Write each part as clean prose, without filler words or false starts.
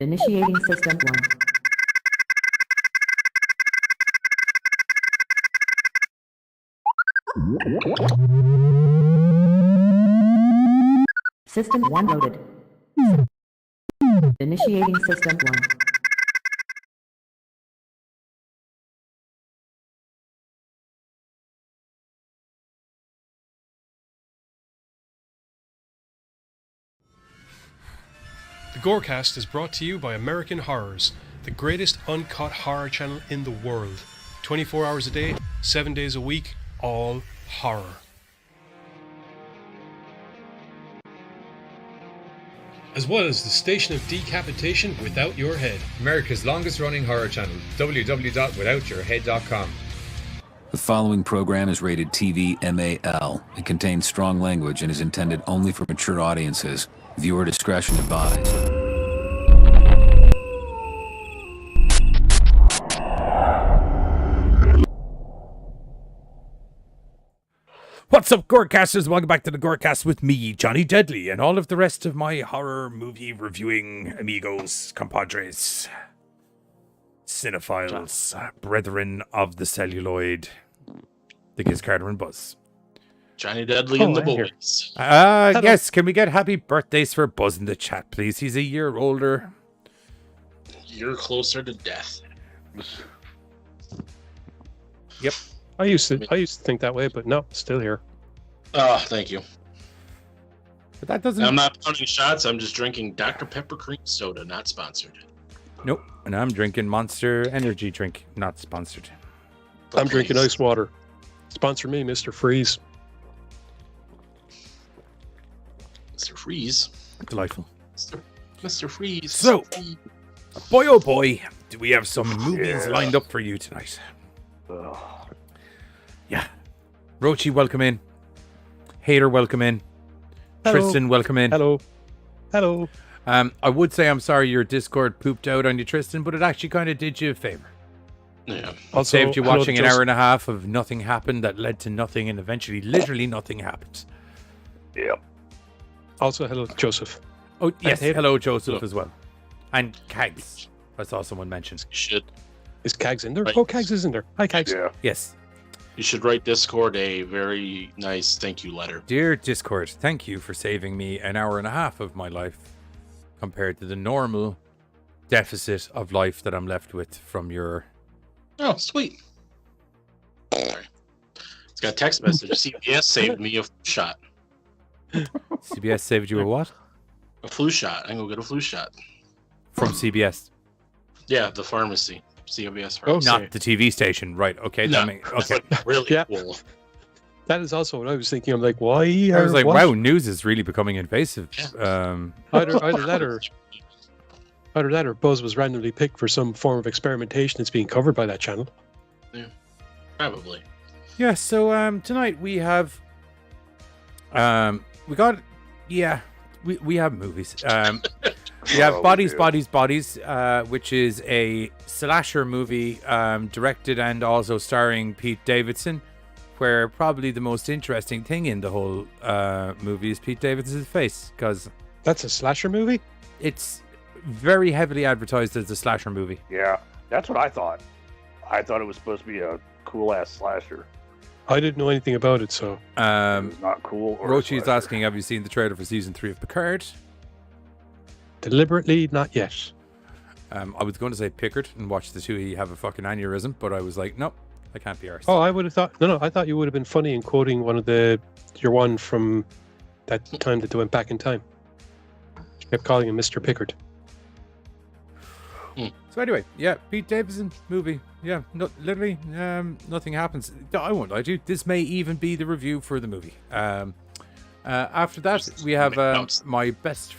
Initiating System 1. System 1 loaded. Initiating System 1. The Gorecast is brought to you by American Horrors, the greatest uncut horror channel in the world. 24 hours a day, 7 days a week, all horror. As well as the station of decapitation without your head. America's longest running horror channel, www.withoutyourhead.com. The following program is rated TV MAL. It contains strong language and is intended only for mature audiences. Viewer discretion advised. What's up, Gorecasters? Welcome back to the Gorecast with me, Johnny Deadly, and all of the rest of my horror movie reviewing amigos, compadres, cinephiles, brethren of the celluloid, the Giz Carter and Buzz. Johnny Deadly and the boys. Yes, can we get happy birthdays for Buzz in the chat, please? He's a year older. You're closer to death. Yep. I used to think that way, but no, still here. Oh, thank you. But that doesn't... I'm not pounding shots. I'm just drinking Dr. Pepper cream soda, not sponsored. Nope. And I'm drinking Monster Energy drink, not sponsored. But I'm drinking ice water. Sponsor me, Mr. Freeze. Mr. Freeze. Delightful. Mr. Freeze. So, boy oh boy, do we have some movies lined up for you tonight. Yeah. Rochi, welcome in. Hater, welcome in. Hello. Tristan, welcome in. Hello. Hello. I would say I'm sorry your Discord pooped out on you, Tristan, but it actually kind of did you a favor. Yeah. Also, Saved you hello watching to an hour and a half of nothing happened that led to nothing, and eventually literally nothing happened. Yep. Also, hello to Joseph. Oh, yes. Hater. Hello, Joseph, as well. And Kags. I saw someone mention. Should. Is Kags in there? Right. Oh, Kags is in there. Hi, Kags. Yeah. Yes. You should write Discord a very nice thank you letter. Dear Discord, thank you for saving me an hour and a half of my life compared to the normal deficit of life that I'm left with from your... Oh, sweet. Sorry. It's got a text message. CBS saved me a flu shot. CBS saved you a what? A flu shot. I can go get a flu shot. From CBS. Yeah, the pharmacy. CBS Oh, pharmacy. Not the TV station. Right, okay. No, Okay. like really Yeah. cool. That is also what I was thinking. I'm like, why? I was like, what? wow, news is really becoming invasive. Either that or Buzz was randomly picked for some form of experimentation that's being covered by that channel. Probably. Yeah, so tonight we have... we have movies. We have Oh, Bodies, we do. Bodies, Bodies, which is a slasher movie directed and also starring Pete Davidson, where probably the most interesting thing in the whole movie is Pete Davidson's face, because That's a slasher movie? it's very heavily advertised as a slasher movie. Yeah, that's what I thought. I thought it was supposed to be a cool-ass slasher. I didn't know anything about it, so... It was not cool. Or a Rochi is slasher. asking, have you seen the trailer for season 3 of Picard? Deliberately, not yet. I was going to say Pickard and watch the two have a fucking aneurysm, but I was like, nope, I can't be arsed. Oh, I would have thought... No, I thought you would have been funny in quoting your one from that time that they went back in time. You kept calling him Mr. Pickard. So anyway, yeah, Pete Davidson movie. Yeah, literally, nothing happens. I won't lie to you. This may even be the review for the movie. After that, we have My Best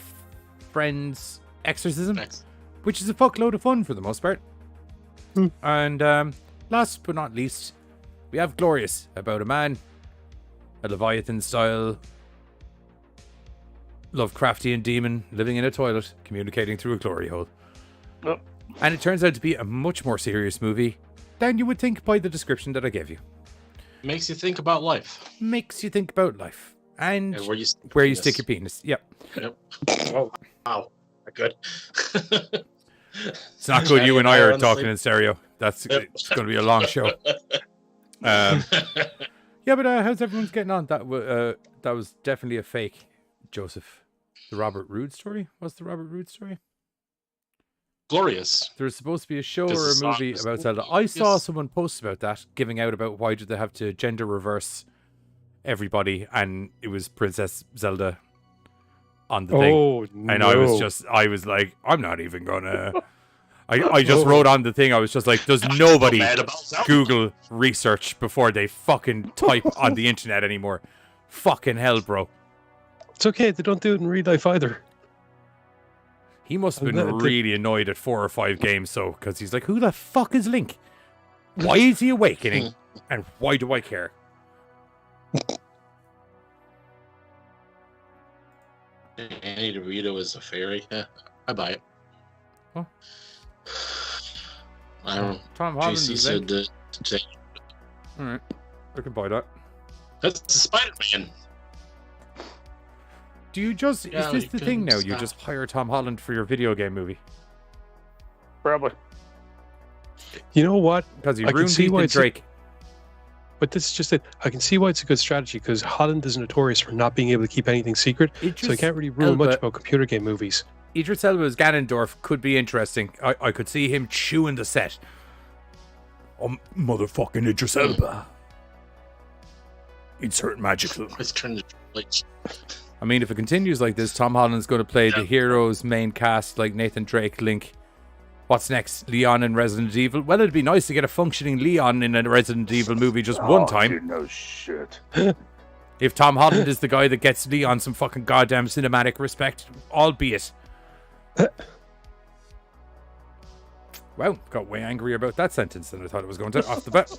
Friends Exorcism, Next. which is a fuckload of fun for the most part. And last but not least, we have Glorious, about a man, a Leviathan-style Lovecraftian demon living in a toilet, communicating through a glory hole. Oh. And it turns out to be a much more serious movie than you would think by the description that I gave you. Makes you think about life. Makes you think about life. And And where you stick your penis. Yep. Yep. Oh, Wow. not good. It's not good. You and I are Honestly. talking in stereo. It's going to be a long show. Yeah, but how's everyone's getting on? That was definitely a fake, Joseph. The Robert Roode story? What's the Robert Roode story? Glorious. There's supposed to be a show Does or the a song movie was about Zelda. I glorious? saw someone post about that, giving out about why did they have to gender reverse everybody, and it was Princess Zelda on the thing. Oh, And I was like, I'm not even gonna. I just wrote on the thing. I was just like, does nobody mad about Zelda. Google research before they fucking type on the internet anymore? Fucking hell, bro. It's okay. They don't do it in real life either. He must have been really annoyed at 4 or 5 games, so because he's like, who the fuck is Link? Why is he awakening? And why do I care? Annie DeVito is a fairy. Yeah, I buy it. Huh? I don't know. Tom Holland JC is said Link. that. Alright, I can buy that. That's the Spider-Man. Do you just, Yeah, is this you the can thing now? You stop. just hire Tom Holland for your video game movie? Probably. You know what? Because he I can ruined see why Ethan it's Drake. But this is just it. I can see why it's a good strategy because Holland is notorious for not being able to keep anything secret, so he Idris can't really ruin Elba- much about computer game movies. Idris Elba's Ganondorf could be interesting. I could see him chewing the set. Motherfucking Idris Elba. Insert magical. It's turned to like. I mean, if it continues like this, Tom Holland's going to play the hero's main cast like Nathan Drake, Link. What's next? Leon in Resident Evil? Well, it'd be nice to get a functioning Leon in a Resident Evil movie just one time. Dude, no shit. If Tom Holland is the guy that gets Leon some fucking goddamn cinematic respect, albeit. Wow, got way angrier about that sentence than I thought it was going to off the bat.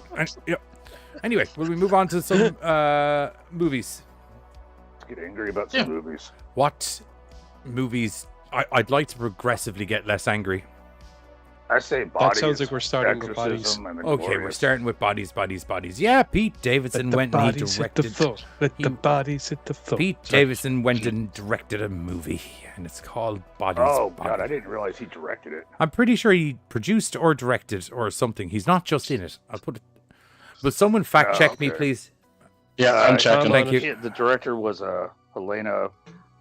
Anyway, will we move on to some movies? Let's get angry about some movies. What movies? I'd like to progressively get less angry. I say bodies. That sounds like we're starting with bodies. Exorcism, and then Okay, we're Glorious. starting with bodies. Yeah, Pete Davidson went and he directed. Let the bodies hit the floor. Pete Davidson went and directed a movie, and it's called Bodies. Oh Bodies. god, I didn't realize he directed it. I'm pretty sure he produced or directed or something. He's not just in it. I'll put it. Will someone fact check me, okay. please? Yeah, I'm checking. Thank you. The director was Helena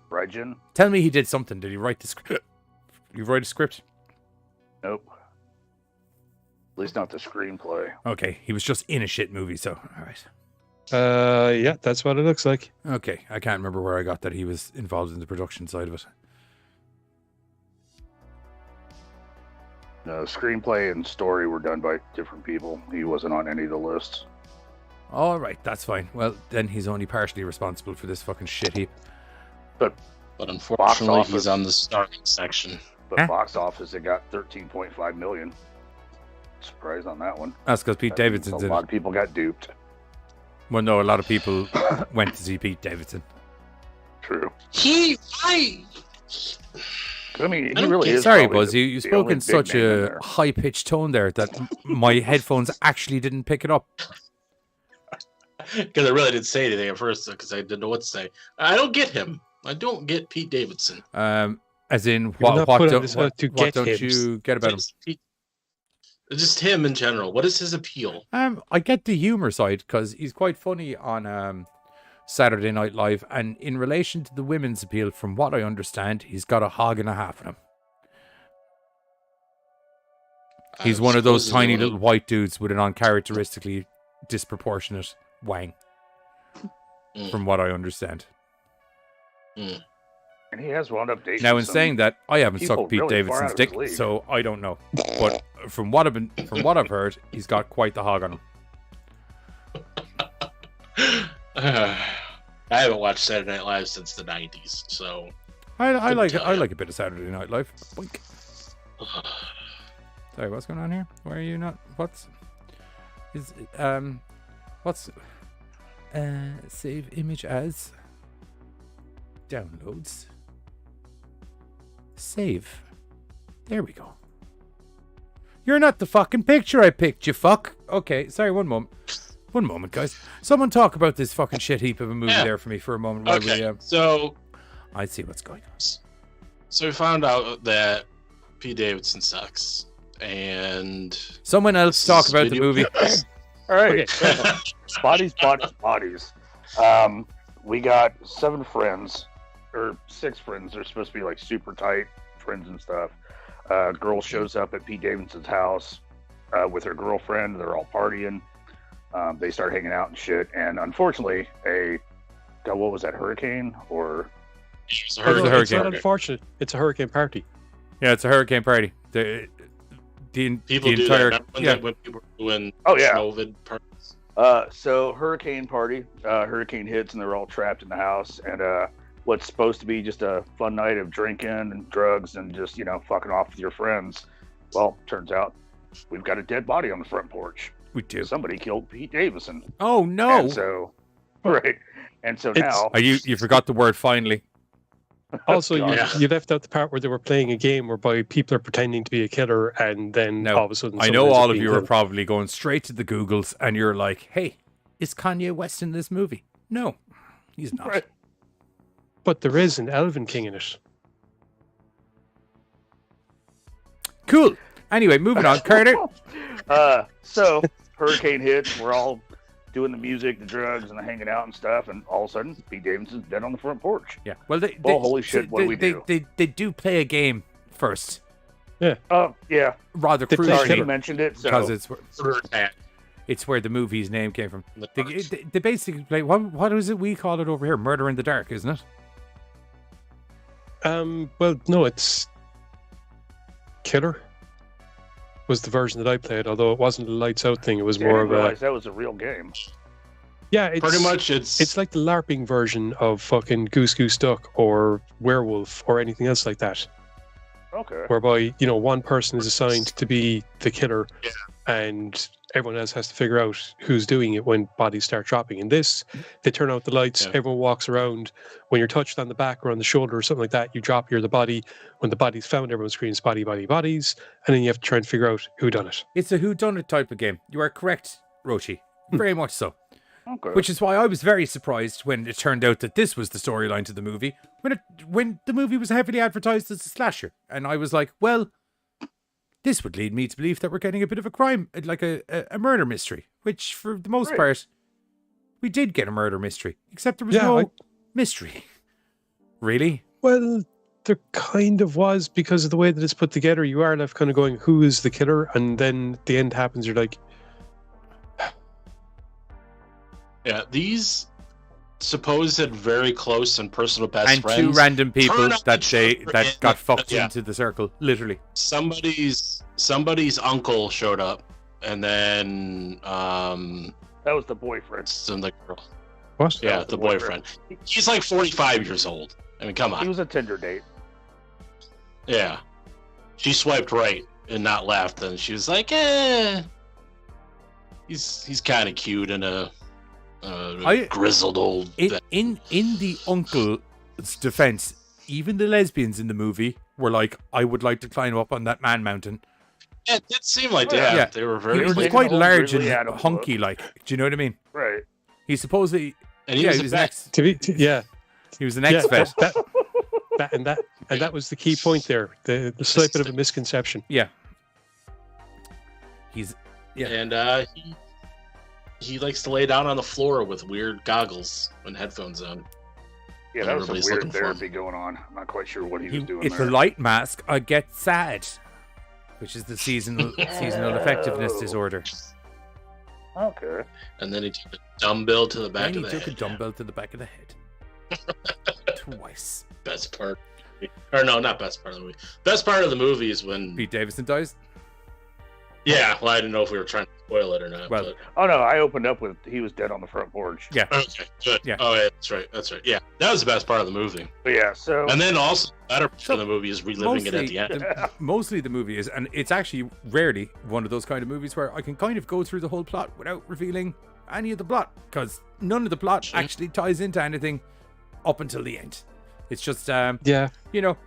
Regan. Tell me he did something. Did he write the script? Did you write a script? Nope. At least not the screenplay. Okay, he was just in a shit movie, so all right. Yeah, that's what it looks like. Okay, I can't remember where I got that he was involved in the production side of it. No, screenplay and story were done by different people. He wasn't on any of the lists. All right, that's fine. Well, then he's only partially responsible for this fucking shit heap. But unfortunately, office. he's on the starting section. But Huh? box office, it got 13.5 million. Surprise on that one. That's because Pete That means Davidson a did lot it. of people got duped. Well, no, a lot of people went to see Pete Davidson. True. I mean, he don't really get- is. Sorry, probably Buzz, the- you the spoke only in big such name in a there. high-pitched tone there that my headphones actually didn't pick it up. because I really didn't say anything at first because I didn't know what to say. I don't get him. I don't get Pete Davidson. As in, You're not put on this what earth to what get don't him. you get about him? Just him in general. What is his appeal? I get the humor side because he's quite funny on Saturday Night Live, and in relation to the women's appeal, from what I understand, he's got a hog and a half in him. He's one of those Supposedly tiny one of- little white dudes with an uncharacteristically disproportionate wang, Mm. from what I understand. Mm. And he has wound up dating. Now, in some saying that, I haven't people sucked Pete really far Davidson's out of his dick, league. so I don't know. But from what I've heard, he's got quite the hog on him. I haven't watched Saturday Night Live since the '90s, so I like tell I ya. like a bit of Saturday Night Live. Boink. Sorry, what's going on here? Why are you not? What's save image as downloads. Save. There we go. You're not the fucking picture I picked, you fuck. Okay, sorry, one moment. One moment, guys. Someone talk about this fucking shit heap of a movie Yeah. there for me for a moment while okay. we So I see what's going on. So we found out that Pete Davidson sucks, and Someone else talk This about the video- movie. All right. Bodies. We got 7 friends, or 6 friends. They're supposed to be like super tight friends and stuff. Girl shows up at Pete Davidson's house with her girlfriend. They're all partying. They start hanging out and shit. And unfortunately, what was that, hurricane? Or It's a Oh, no, hurricane. it's not unfortunate. It's a hurricane party. Yeah, it's a hurricane party. The People do entire that. Remember yeah. when people were doing Oh, yeah. COVID parties? so hurricane party. Hurricane hits and they're all trapped in the house. And what's supposed to be just a fun night of drinking and drugs and just, fucking off with your friends. Well, turns out we've got a dead body on the front porch. we do. Somebody killed Pete Davidson. Oh no! And so, right. And so It's- now, Oh, you forgot the word finally. Also, God. Yeah. you left out the part where they were playing a game whereby people are pretending to be a killer, and then No, all of a sudden, I someone know ends up all of being you are killed. probably going straight to the Googles, and you're like, "Hey, is Kanye West in this movie?" No, he's not. Right. But there is an Elven King in it. Cool. Anyway, moving on, Carter. So hurricane hits. We're all doing the music, the drugs, and the hanging out and stuff. And all of a sudden, Pete Davidson's dead on the front porch. Yeah. Well, Holy shit, what do we do? They do play a game first, Oh, yeah. rather They play Sorry, he crucially, mentioned it. So because it's where the movie's name came from. They basically play what is it we call it over here? Murder in the Dark, isn't it? Well, no, it's Killer was the version that I played, although it wasn't a lights out thing. It was I more didn't of a realize that was a real game. it's Pretty much, It's like the LARPing version of fucking Goose Goose Duck or Werewolf or anything else like that, Okay. whereby one person is assigned to be the killer, Yeah. and everyone else has to figure out who's doing it when bodies start dropping. In this, they turn out the lights, Yeah. everyone walks around. When you're touched on the back or on the shoulder or something like that, you drop, you're the body. When the body's found, everyone screams body, body, bodies, and then you have to try and figure out who done it. It's a whodunit type of game. You are correct, Roshi. Very much so. Okay. Which is why I was very surprised when it turned out that this was the storyline to the movie. When the movie was heavily advertised as a slasher, and I was like, well, this would lead me to believe that we're getting a bit of a crime, like a murder mystery. Which, for the most Right. part, we did get a murder mystery, except there was Yeah, no I- mystery. Really? Well, there kind of was, because of the way that it's put together. You are left kind of going, who is the killer? And then the end happens, you're like, Yeah, these supposed very close and personal best And friends. two random people turn on that each other that in got the- fucked yeah. into the circle, literally. Somebody's uncle showed up, and then That was the boyfriend. some the girl. what? Yeah, was the the boyfriend. He's like 45 years old. I mean, come He on. was a Tinder date. Yeah, she swiped right and not left, and she was like, he's kind of cute and a grizzled old. In the uncle's defense, even the lesbians in the movie were like, I would like to climb up on that man mountain. Yeah, it did seem like Yeah. Yeah. they were He very. was Like quite the whole large and Grizzly Adams hunky, look. like. Do you know what I mean? Right. He's supposedly and he yeah, was, he a was an vet. ex. He was an yeah, ex-vet. and that was the key point there. The slight bit of a misconception. Yeah. He's yeah. And he likes to lay down on the floor with weird goggles and headphones on. Yeah, that was some Everybody's weird looking for him. therapy going on. I'm not quite sure what he was doing It's there. a light mask. I get sad, which is the seasonal effectiveness disorder. Okay. And then he took a dumbbell to the back And he of the took a head. dumbbell to the back of the head. Twice. Best part. Or no, not best part of the movie. Best part of the movie is when. Pete Davidson dies. Yeah, well, I didn't know if we were trying to spoil it or not. Well, Oh no, I opened up with he was dead on the front porch. Yeah. but... Okay, good. Yeah. Oh, yeah, that's right. That's right. Yeah, that was the best part of the movie. But yeah, so And then also, the better part of the movie is reliving it at the end. Mostly the movie is, and it's actually rarely one of those kind of movies where I can kind of go through the whole plot without revealing any of the plot, because none of the plot actually ties into anything up until the end. It's just, Yeah. you know,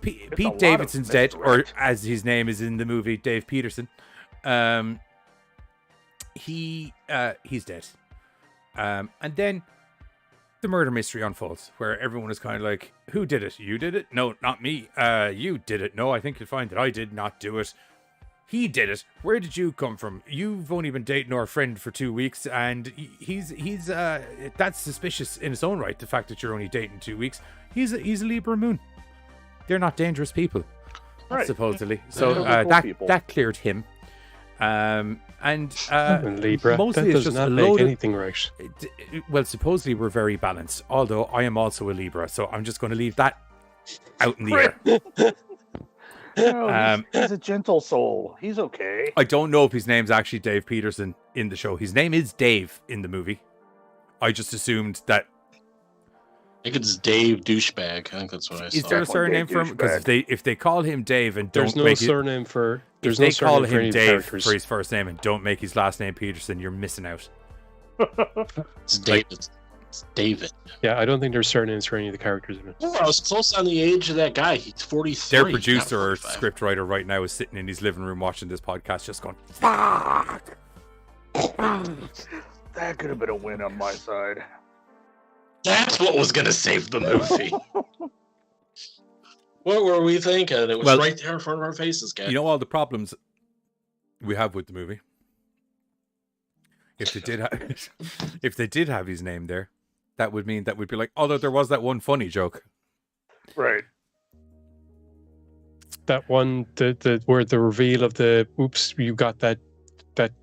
a lot Pete of Davidson's dead, or misdirect. as his name is in the movie, Dave Peterson. He's dead. And then the murder mystery unfolds, where everyone is kind of like, who did it? You did it? No, not me. You did it. No, I think you'll find that I did not do it. He did it. Where did you come from? You've only been dating our friend for 2 weeks, and he's that's suspicious in its own right, the fact that you're only dating 2 weeks. He's a Libra moon. They're not dangerous people, Right. supposedly. So They're cool people. that cleared him. And Libra. mostly That it's does just not a make load of- anything right. Well, supposedly we're very balanced, although I am also a Libra, so I'm just going to leave that out in the air. No, he's a gentle soul. He's okay. I don't know if his name's actually Dave Peterson in the show. His name is Dave in the movie. I just assumed that. I think it's Dave Douchebag. I think that's what I saw. Is there a Definitely surname Dave for him? Because if they call him Dave and don't There's no make it, surname for. There's if no they call surname for any him of the Dave characters. for his first name and don't make his last name Peterson, you're missing out. It's David. It's David. Yeah, I don't think there's surnames for any of the characters in it. Oh, I was close on the age of that guy. He's 43. Their not producer or 45. script writer right now is sitting in his living room watching this podcast, just going, "Fuck." That could have been a win on my side. That's what was going to save the movie. What were we thinking? It was Well, right there in front of our faces, guys. You know all the problems we have with the movie. If they did have his name there, that would mean that we'd be like, although there was that one funny joke. Right. That one, the where the reveal of the oops, you got that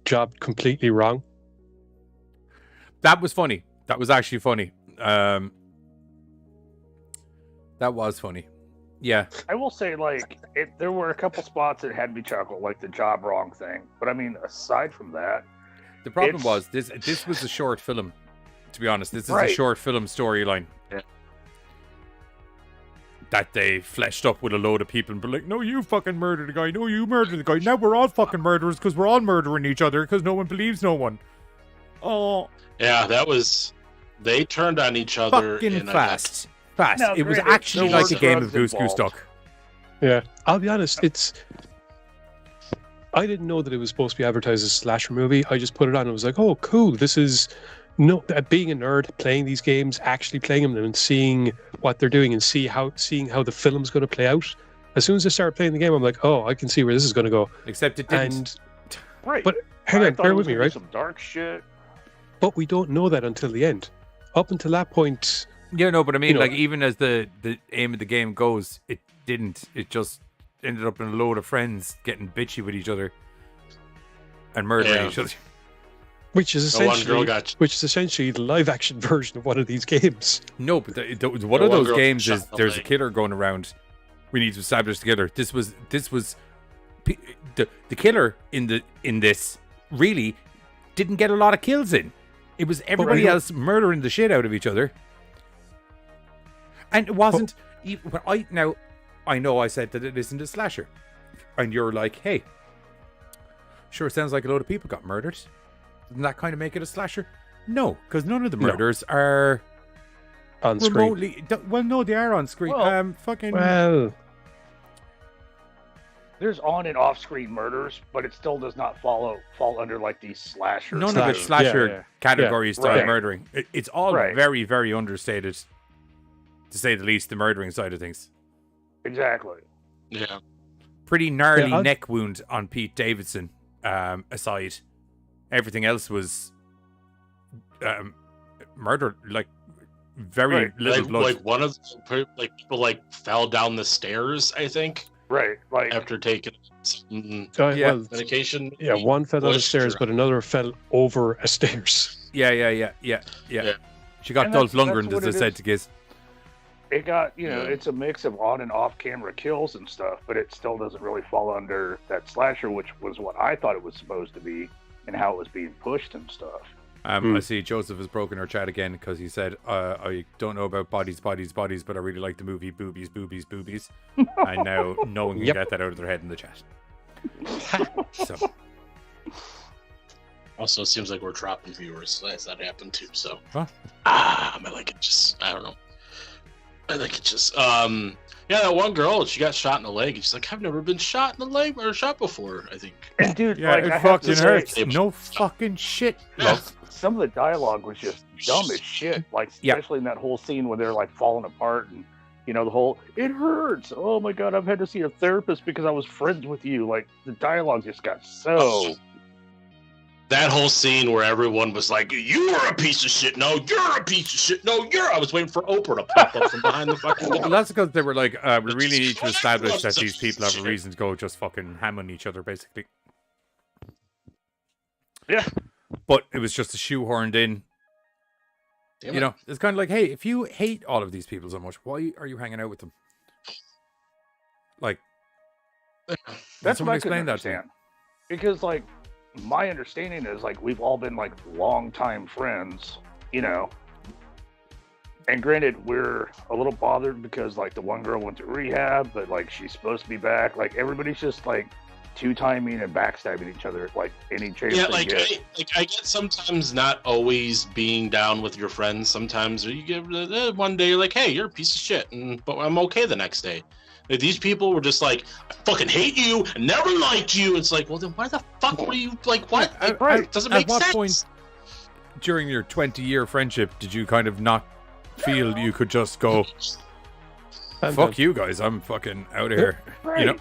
job completely wrong. That was funny. That was actually funny. That was funny. Yeah. I will say, like, there were a couple spots that had me chuckle, like the job wrong thing. But I mean, aside from that, The problem It's- was this was a short film. To be honest, this is a Right. short film storyline. Yeah. That they fleshed up with a load of people and be like, no, you fucking murdered the guy. No, you murdered the guy. Now we're all fucking murderers because we're all murdering each other because no one believes no one. Oh, Yeah, that was. They turned on each other fucking in a- fast. Fast. Now, It was granted, actually there like were a game drugs of Goose Goose involved. Duck. Yeah, I'll be honest. I didn't know that it was supposed to be advertised as a slasher movie. I just put it on and I was like, oh, cool. This is being a nerd, playing these games, actually playing them and seeing what they're doing and seeing how the film's going to play out. As soon as I started playing the game, I'm like, oh, I can see where this is going to go. Except it didn't. And right. but hang I on, thought bear it was with me, gonna be right? Some dark shit. But we don't know that until the end. Up until that point, Yeah, no, but I mean, you know- like, even as the aim of the game goes, it didn't. It just ended up in a load of friends getting bitchy with each other and murdering Yeah. each other. which is No one essentially girl got- the live action version of one of these games. No, but one The of one those girl games shot is the there's a leg. killer going around. We need to establish the killer. This was the killer in this really didn't get a lot of kills in. It was everybody don't- else murdering the shit out of each other, and it wasn't. But I know I said that it isn't a slasher, and you're like, hey, sure, it sounds like a load of people got murdered. Doesn't that kind of make it a slasher? No, because none of the No. murders are On screen. remotely. Well, no, they are on screen. Well- Fucking. Well, There's on and off screen murders, but it still does not fall under like these slashers. None of it's Slasher. slasher Yeah. category style Right. murdering. It's all Right. very, very understated, to say the least. The murdering side of things, Exactly. Yeah. pretty gnarly Yeah, neck wound on Pete Davidson. Aside, everything else was murder. Like very Right. little blood. Like one of the, like people like fell down the stairs, I think, Right. Like after taking some Yeah. well, medication. yeah, one fell down the Pushed stairs, or- but another fell over a stairs. Yeah. Yeah. She got And Dolph that's Lundgren, what as I it said is. to Giz. it got, Yeah. it's a mix of on and off camera kills and stuff, but it still doesn't really fall under that slasher, which was what I thought it was supposed to be and how it was being pushed and stuff. I see Joseph has broken our chat again because he said, I don't know about bodies, but I really like the movie Boobies. And now no one can Yep. get that out of their head in the chat. So, Also, it seems like we're dropping viewers as that happened too. So, Huh? I like it. Just I don't know. I like it. Just Yeah, that one girl, she got shot in the leg. And she's like, I've never been shot in the leg or shot before, I think. And dude, Yeah, like, it I have to fucking say, hurts. No fucking shit, love. some of the dialogue was just dumb as shit. Like, especially in that whole scene when they're like falling apart and, you know, the whole, it hurts. Oh my God, I've had to see a therapist because I was friends with you. Like, the dialogue just got so. That whole scene where everyone was like, "You're a piece of shit. No, you're a piece of shit. No, you're." I was waiting for Oprah to pop up from behind the fucking wall. Well, that's because they were like, we really need to establish that these people have a reason to go just fucking ham on each other, basically. Yeah. But it was just a shoehorned in. Damn You know, it's kind of like, hey, if you hate all of these people so much, why are you hanging out with them? Like, That's someone what I explain couldn't that to me. understand. Because, like, my understanding is, like, we've all been, like, longtime friends, you know. And granted, we're a little bothered because, like, the one girl went to rehab, but, like, she's supposed to be back. Like, everybody's just, like, two-timing and backstabbing each other at, like, any chance Yeah, they like get. I get sometimes not always being down with your friends. Sometimes you get one day you're like, "Hey, you're a piece of shit," but I'm okay the next day. Like, these people were just like, "I fucking hate you, I never liked you." It's like, well, then why the fuck were you like? What? Like, doesn't make At what sense. point during your 20-year friendship did you kind of not feel you could just go, fuck you guys, I'm fucking out of here? Right. You know?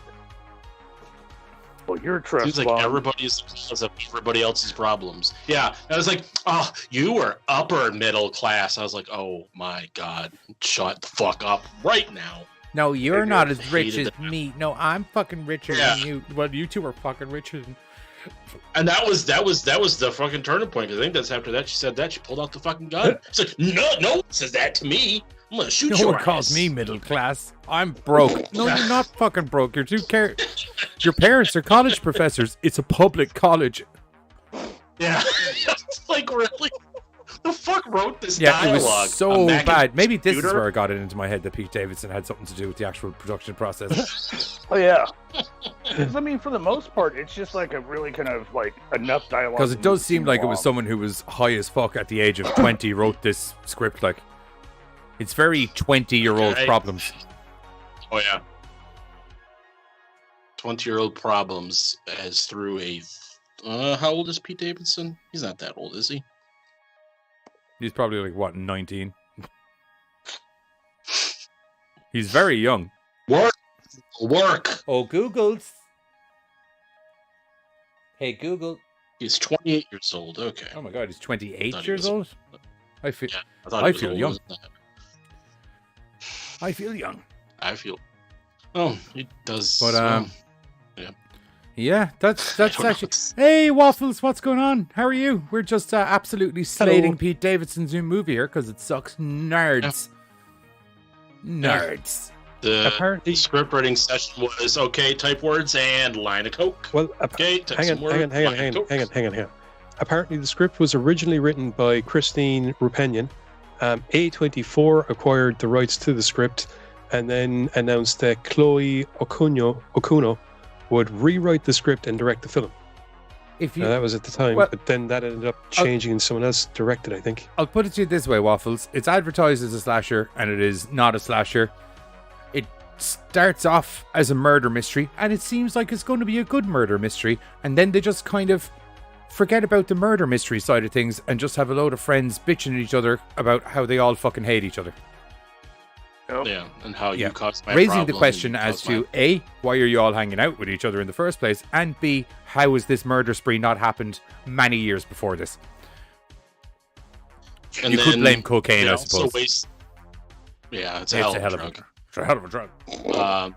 Well, you're a trust Seems like fund. everybody's the cause of everybody else's problems. Yeah, I was like, "Oh, you were upper middle class." I was like, "Oh my God, shut the fuck up right now." No, you're not as rich hated as me. No, I'm fucking richer Yeah. than you. Well, you two are fucking richer than... And that was the fucking turning point. 'Cause I think that's after that she said that she pulled out the fucking gun. It's like, no one says that to me. I'm gonna shoot No your one calls ass. me middle class. I'm broke. No, you're not fucking broke. You're Your parents are college professors. It's a public college. Yeah, it's like, really. The fuck wrote this Yeah, dialogue? it was so on Mac and bad. Maybe this is computer? where I got it into my head that Pete Davidson had something to do with the actual production process. Oh, yeah. 'Cause, I mean, for the most part, it's just like a really kind of, like, enough dialogue. Because it to does move seem like it was along. someone who was high as fuck at the age of 20 wrote this script. Like, it's very 20-year-old Okay. problems. Oh yeah. 20-year-old problems as through a. How old is Pete Davidson? He's not that old, is he? He's probably like, what, 19? He's very young. Work. Oh, Google's. Hey, Google. He's 28 years old. Okay. Oh my God, he's 28 Thought he years was- old? I feel, Yeah, I thought I he was feel older young. than that. I feel young. I feel. Oh, he does. But, yeah. Yeah, that's don't know. actually... Hey, Waffles, what's going on? How are you? We're just absolutely slating Hello. Pete Davidson's new movie here because it sucks. Nerds. Nerds. The Apparently- script writing session was okay. Type words and line of coke. Well, Okay, type hang on, some words. hang line of on. coke. Apparently, the script was originally written by Christine Rupenian. A24 acquired the rights to the script and then announced that Chloe Okuno would rewrite the script and direct the film. If you, Now, that was at the time, Well- but then that ended up changing and someone else directed, I think. I'll put it to you this way, Waffles. It's advertised as a slasher, and it is not a slasher. It starts off as a murder mystery, and it seems like it's going to be a good murder mystery, and then they just kind of forget about the murder mystery side of things and just have a load of friends bitching at each other about how they all fucking hate each other. Yeah, and how Yeah. you caused my Raising problem, the question you as caused to my- A, why are you all hanging out with each other in the first place? And B, how has this murder spree not happened many years before this? And You could then blame cocaine, they I also suppose. Yeah, it's a hell of a drug. It's a hell of a drug.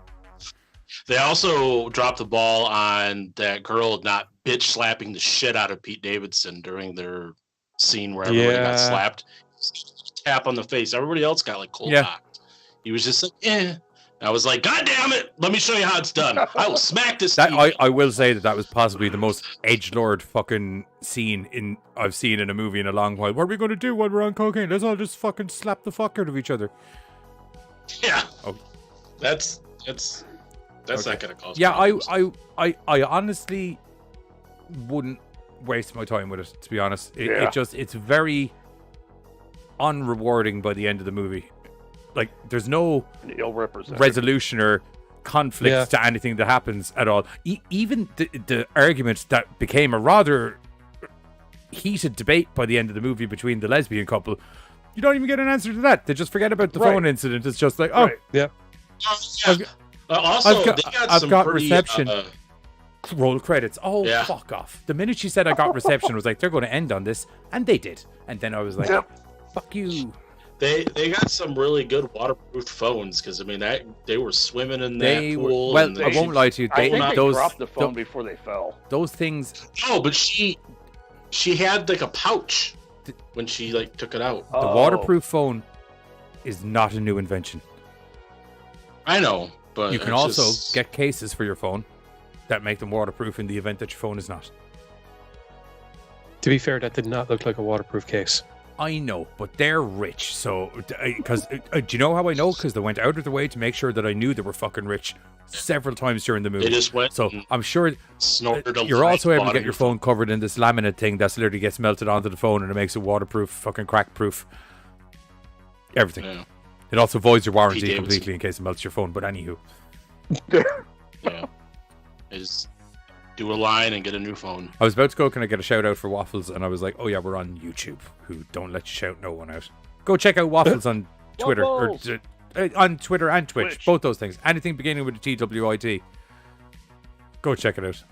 They also dropped the ball on that girl not bitch slapping the shit out of Pete Davidson during their scene where everybody got Yeah. slapped. Tap on the face. Everybody else got like cold Yeah. cocked. He was just like, eh. I was like, God damn it! Let me show you how it's done. I will smack this. That TV." I will say that was possibly the most edgelord fucking scene I've seen in a movie in a long while. What are we going to do when we're on cocaine? Let's all just fucking slap the fuck out of each other. Yeah. Oh. That's Okay. not gonna cause. Yeah, problems. I honestly wouldn't waste my time with it, to be honest. Yeah. It's very unrewarding by the end of the movie. like there's no Ill represented. resolution or conflict to anything that happens at all. Even the argument that became a rather heated debate by the end of the movie between the lesbian couple, you don't even get an answer to that. They just forget about the phone incident. It's just like, oh, Yeah. Also, I've got reception. Roll credits. Oh, fuck off. The minute she said I got reception, I was like, they're going to end on this. And they did. And then I was like, fuck you. They got some really good waterproof phones because I mean they were swimming in that pool. Well, I won't lie to you. I think they dropped the phone before they fell. Those things. No, but she had like a pouch when she like took it out. The waterproof phone is not a new invention. I know, but you can also get cases for your phone that make them waterproof in the event that your phone is not. To be fair, that did not look like a waterproof case. I know, but they're rich. So, because do you know how I know? Because they went out of their way to make sure that I knew they were fucking rich several times during the movie. They just went. So I'm sure you're also able to get your phone covered in this laminate thing that literally gets melted onto the phone and it makes it waterproof, fucking crack-proof. Everything. Yeah. It also voids your warranty completely in case it melts your phone. But anywho. Yeah. Just do a line and get a new phone. I was about to go, can I get a shout out for Waffles? And I was like, oh yeah, we're on YouTube, who don't let you shout no one out. Go check out Waffles on Twitter. Or, on Twitter and Twitch. Both those things. Anything beginning with a TWIT. Go check it out.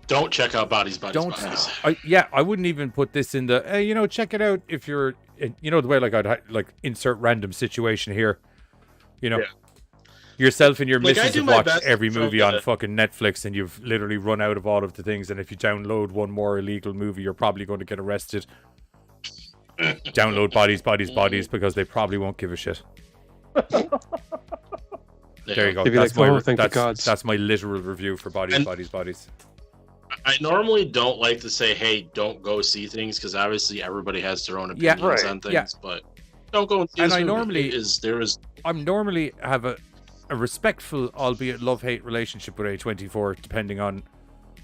Don't check out Bodies. I wouldn't even put this in the, check it out if you're, the way like I'd insert random situation here. Yourself and your missus have watched every movie on fucking Netflix and you've literally run out of all of the things, and if you download one more illegal movie, you're probably going to get arrested. Download Bodies because they probably won't give a shit. There you go. That's my literal review for Bodies. I normally don't like to say, hey, don't go see things, because obviously everybody has their own opinions on things, but don't go and see this movie. I normally have a respectful, albeit love-hate relationship with A24, depending on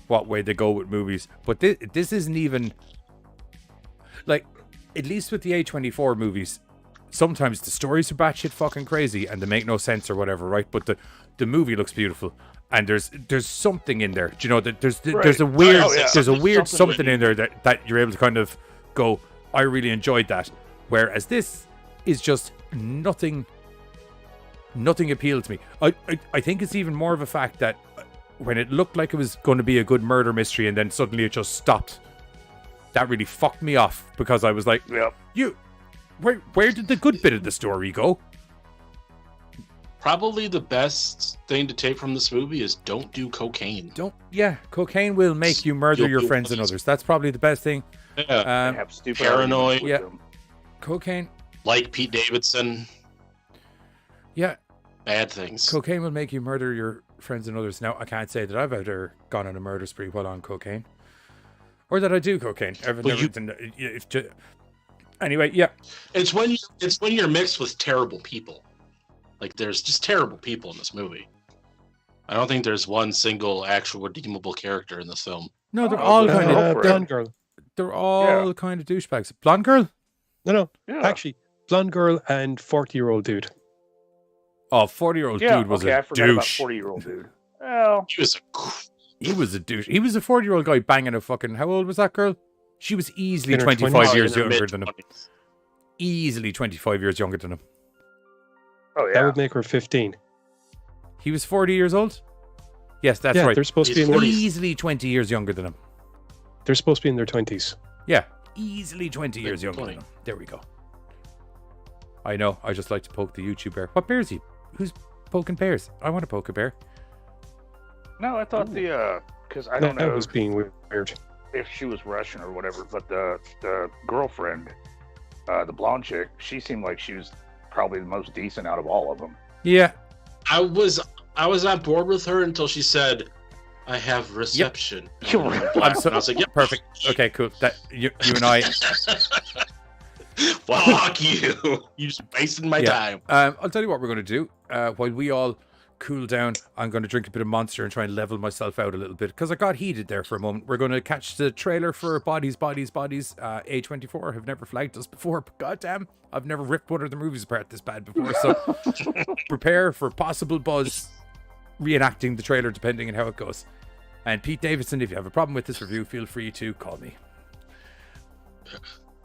what way they go with movies. But this isn't even... Like, at least with the A24 movies, sometimes the stories are batshit fucking crazy and they make no sense or whatever, right? But the movie looks beautiful. And there's something in there. Do you know that there's a weird something in there that you're able to kind of go, I really enjoyed that. Whereas this is just nothing appealed to me. I think it's even more of a fact that when it looked like it was going to be a good murder mystery and then suddenly it just stopped, that really fucked me off, because I was like, where did the good bit of the story go? Probably the best thing to take from this movie is don't do cocaine. Cocaine will make you murder your friends and others. That's probably the best thing. Yeah. Have paranoid. Yeah. Cocaine. Like Pete Davidson. Yeah. Bad things. Cocaine will make you murder your friends and others. Now, I can't say that I've ever gone on a murder spree while on cocaine. Or that I do cocaine. Anyway, yeah. It's when you're mixed with terrible people. Like, there's just terrible people in this movie. I don't think there's one single actual redeemable character in this film. No, they're all kind of... Blonde girl. They're all kind of douchebags. Blonde girl? No. Yeah. Actually, blonde girl and 40-year-old dude. Oh, 40-year-old dude was a douche. 40-year-old dude. Well, he was a douche. He was a 40-year-old guy banging a fucking... How old was that girl? She was easily 25 years younger than him. Easily 25 years younger than him. Oh, yeah. That would make her 15. He was 40 years old? Yes, that's right. They're supposed to be easily 20 years younger than him. They're supposed to be in their 20s. Yeah, easily 20 years younger than him. There we go. I know, I just like to poke the YouTube bear. What bear is he? Who's poking bears? I want to poke a bear. No, I thought because I don't know. That was being weird. If she was Russian or whatever, but the girlfriend, the blonde chick, she seemed like she was probably the most decent out of all of them. Yeah. I was on board with her until she said, I have reception. Yep. I was like, yep, perfect. Okay, cool. That you and I... Fuck you. You just wasted my time. I'll tell you what we're going to do. While we all cool down. I'm going to drink a bit of Monster and try and level myself out a little bit because I got heated there for a moment. We're going to catch the trailer for Bodies. A24 have never flagged us before, but goddamn, I've never ripped one of the movies apart this bad before. So prepare for possible buzz reenacting the trailer depending on how it goes. And Pete Davidson, if you have a problem with this review, feel free to call me.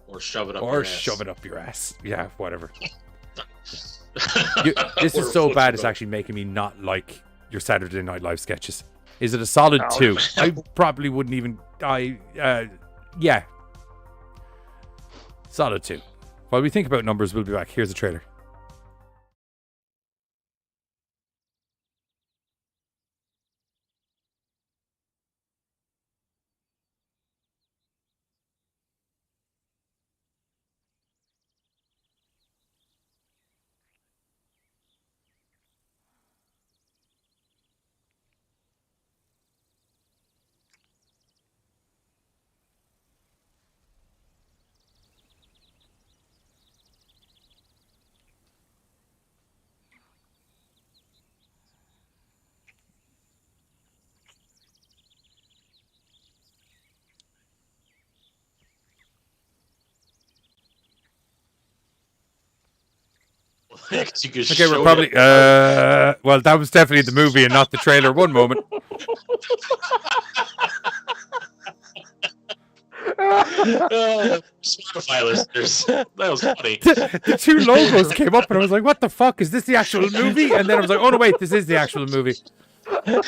Or shove it up Or your ass. shove it up your ass. Yeah, whatever. This is so bad, it's actually making me not like your Saturday Night Live sketches. Is it a solid 2? I probably wouldn't even... yeah. Solid 2. While we think about numbers, we'll be back. Here's the trailer. Okay, we're probably... well, that was definitely the movie and not the trailer. One moment. Spotify listeners, that was funny. The 2 logos came up and I was like, what the fuck? Is this the actual movie? And then I was like, oh no, wait, this is the actual movie. Did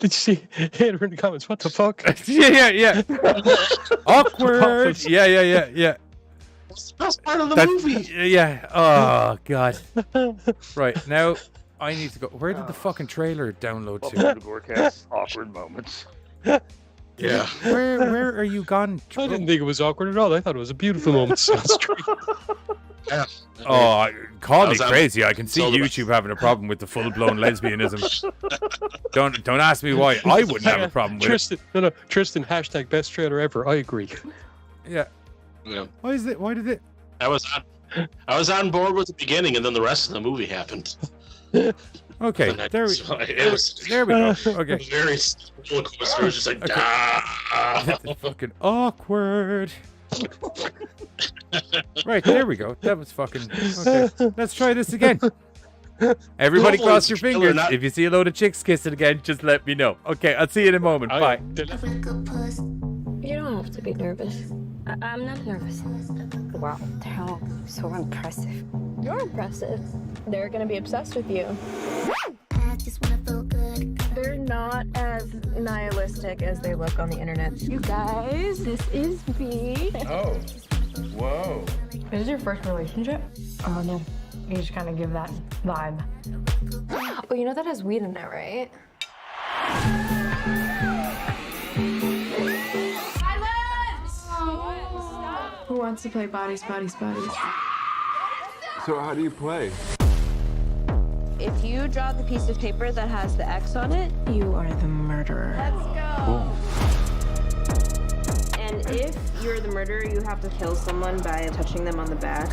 you see Hater in the comments? What the fuck? yeah. Awkward. Yeah. That's the best part of the movie. Yeah. Oh, God. Right, now I need to go. Where did the fucking trailer download to? Welcome to Gorecast Awkward Moments. Yeah. Where are you gone? I didn't think it was awkward at all. I thought it was a beautiful moment. Yeah. Oh, call me How's that? crazy. I can see Tell them. YouTube having a problem with the full-blown lesbianism. Don't ask me why. I wouldn't have a problem with Tristan, Tristan, hashtag best trailer ever. I agree. it. Yeah. Yeah. Why did it? I was on board with the beginning, and then the rest of the movie happened. Okay, And there we it go. was Okay. very roller coaster. It was just like, Fucking awkward. Right, there we go. That was fucking... Okay, let's try this again. Everybody Hopefully cross your it's killer, fingers. not- If you see a load of chicks kissing again, just let me know. Okay, I'll see you in a moment. Bye. You don't have to be nervous. I'm not nervous. Wow, they're so impressive. You're impressive. They're gonna be obsessed with you. They're not as nihilistic as they look on the internet. You guys, this is me. Oh, whoa. Is this your first relationship? Oh no, you just kind of give that vibe. Oh, you know that has weed in it, right? Who wants to play bodies? So how do you play? If you draw the piece of paper that has the X on it, You are the murderer. let's go. Cool. And if you're the murderer, you have to kill someone by touching them on the back.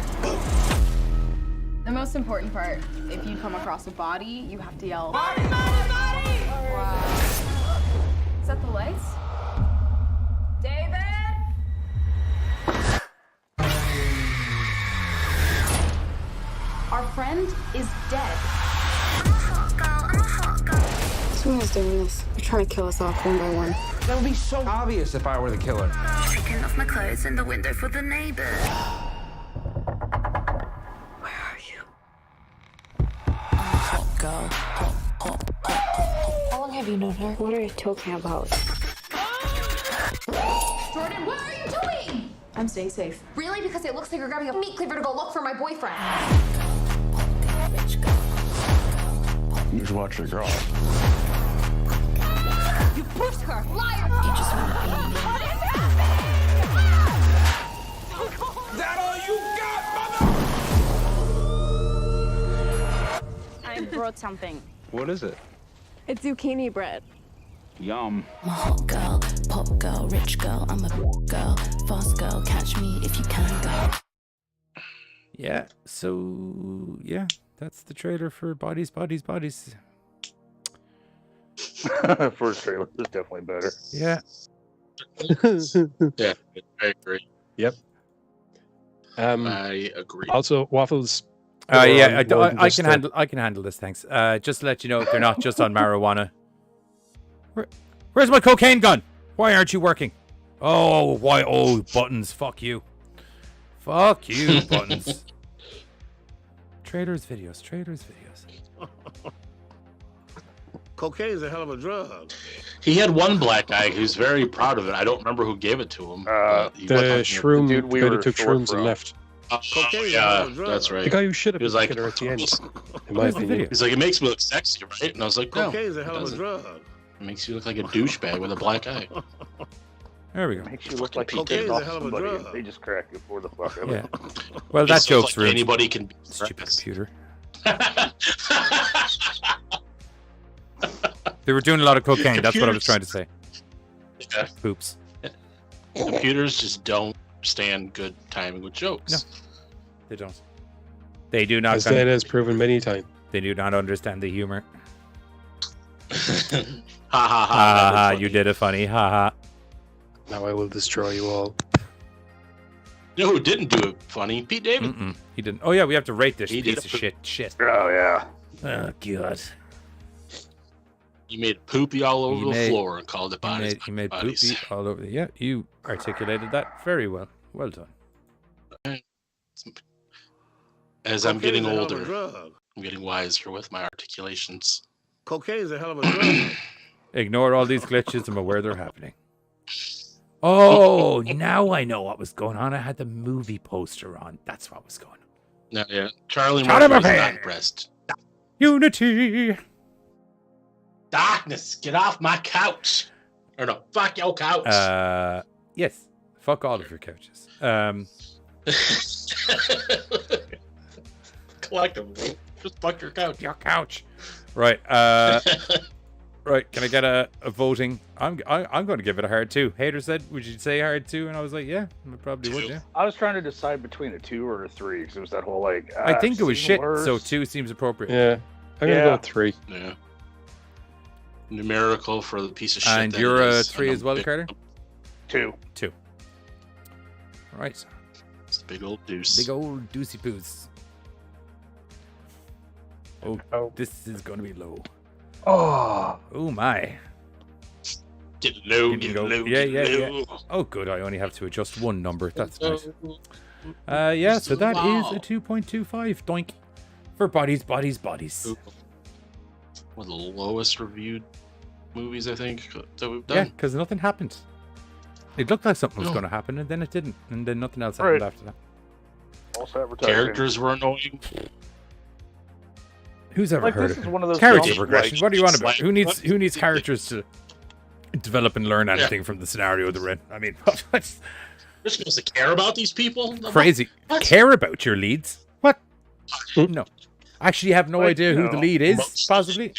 The most important part, if you come across a body, you have to yell, Body, body, body! wow. Is that the lights? David? Our friend is dead. Someone's doing this. They're trying to kill us off one by one. That would be so obvious if I were the killer. Taking off my clothes in the window for the neighbor. Where are you? How long have you known her? What are you talking about? Jordan, what are you doing? I'm staying safe. Really? Because it looks like you're grabbing a meat cleaver to go look for my boyfriend. Just watch your girl. You pushed her, liar! You just want to be me. That all you got, mother? I brought something. What is it? It's zucchini bread. Yum. I'm a hot girl, pop girl, rich girl. I'm a girl, fast girl. Catch me if you can, girl. Yeah, so... Yeah, that's the trailer for Bodies. First trailer was definitely better. Yeah. Yeah, I agree. Yep. I agree. Also, Waffles. Yeah, I can handle. I can handle this. Thanks. Just to let you know, they're not just on marijuana. Where's my cocaine gun? Why aren't you working? Oh, why? Oh, buttons. Fuck you. Fuck you, buttons. Traders videos. Cocaine's a hell of a drug. He had one black guy who's very proud of it. I don't remember who gave it to him. The shroom dude we guy were that took short shrooms from. and left. Yeah, that's right. The guy who should have He was been like, killer at the end. In my Where's the opinion. video? he's like, it makes me look sexy, right? And I was like, no, Cocaine's a it hell of a doesn't. drug. It makes you look like a douchebag with a black eye. There we go. Makes you look like you Cocaine's did a off hell of a somebody. drug. They just cracked it for the fuck of Yeah. it. Well, that Just joke's like ruined. anybody can be Stupid surprised. computer. They were doing a lot of cocaine. That's what I was trying to say. Yeah. Oops. Computers just don't stand good timing with jokes. No. They don't. They do not. As Dan has proven many times. They do not understand the humor. Ha ha Ha ha ha! You did it funny. Ha ha. Now I will destroy you all. You know who didn't do it funny? Pete Davidson. He didn't. Oh yeah, we have to rate this He did piece of it. shit. Oh yeah. Oh god. He made poopy all over the floor and called it bodies. He made bodies. poopy all over. Yeah, you articulated that very well. Well done. As I'm getting Cocaine's a hell of a older, drug. I'm getting wiser with my articulations. Cocaine's a hell of a drug. Ignore all these glitches. I'm aware they're happening. Oh, now I know what was going on. I had the movie poster on. That's what was going on. No, yeah, Charlie Charlie Murphy was Murphy! not impressed. Unity. Darkness, get off my couch. Or no, fuck your couch. Yes. Fuck all of your couches. Collectively, just fuck your couch. Your couch. Right. Right. Can I get a voting? I'm going to give it a hard 2. Hater said, "Would you say hard 2?" And I was like, "Yeah, I probably would." Yeah. I was trying to decide between a 2 or a 3 because it was that whole like. I think it was seen shit. worse. So 2 seems appropriate. Yeah. I'm gonna go with 3. Yeah. Numerical for the piece of shit. And that you're it a is. 3 as well, Carter. 2. 2. All right. It's a big old deuce. Big old deucey poos. Oh, this is going to be low. Oh my. Get low, Here we get go. low, Yeah, get yeah, low. yeah. Oh, good. I only have to adjust one number. That's nice. Yeah, so that is a 2.25. Doink. For bodies. One of the lowest reviewed movies, I think, that we've Yeah, done. because nothing happened. It looked like something was No. going to happen, and then it didn't. And then nothing else happened Right. after that. Also advertising. Characters were annoying. Who's ever Like, heard this of is one of those character films, progression? like, What do you want about? like- Who needs characters to develop and learn anything from the scenario they're in? I mean, what's You're supposed to care about these people? crazy? What? Care about your leads? What? No. Actually, have no Like, idea you who the know, lead is, Most- possibly.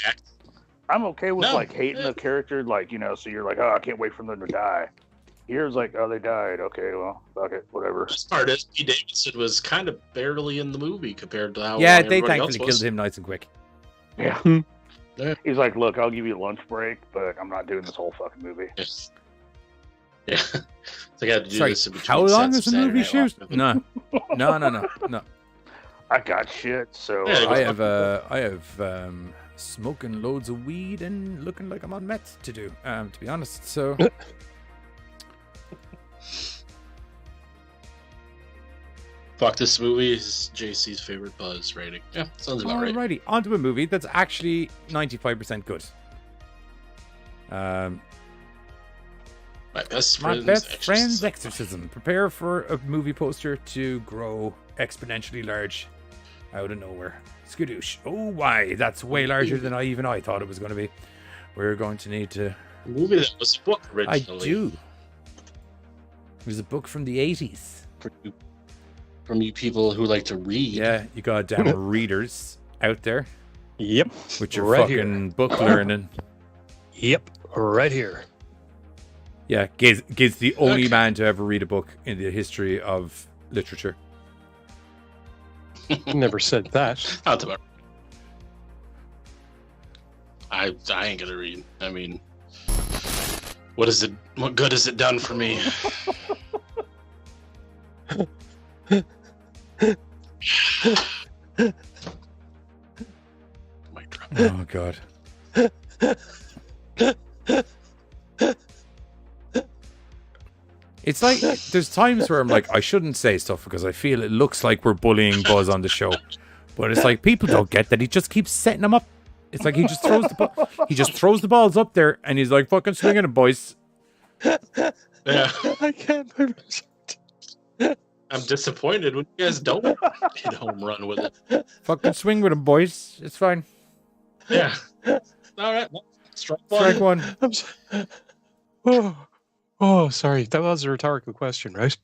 I'm okay with No. like hating the character, like so you're like, oh, I can't wait for them to die. Here's like, oh, they died. Okay, well, fuck it, whatever. Best part is Pete Davidson was kind of barely in the movie compared to how Yeah, long they everybody thankfully else was. killed him nice and quick. Yeah. Yeah. He's like, look, I'll give you a lunch break, but I'm not doing this whole fucking movie. Yes. Yeah. So I got to do Sorry, this in between how long sets is of the movie Saturday shoot? Night Live. No. I got shit, so Yeah, I have smoking loads of weed and looking like I'm on meth to do, to be honest. So Fuck, this movie is JC's favorite Buzz rating. Yeah, sounds about right. alrighty, onto a movie that's actually 95% good. My Best My Friends Best Exorcism. Friends Exorcism. Prepare for a movie poster to grow exponentially large out of nowhere. Skadoosh. Oh, why? That's way larger than I thought it was going to be. We're going to need to... A movie that was booked I originally. do. It was a book from the 80s. From you people who like to read. Yeah, you goddamn readers out there Yep. with your Right fucking book learning. Yep. Right here. Yeah, Giz the only man to ever read a book in the history of literature. Never said that. Not about. I ain't gonna read. I mean, what good has it done for me? Oh God. It's like there's times where I'm like, I shouldn't say stuff because I feel it looks like we're bullying Buzz on the show, but it's like people don't get that he just keeps setting them up. It's like he just throws the balls up there and he's like, fucking swinging them, boys. Yeah, I can't. I'm disappointed when you guys don't hit home run with it. Fucking swing with them, boys. It's fine. Yeah. All right. Well, strike one. I'm sorry. Oh, sorry. That was a rhetorical question, right?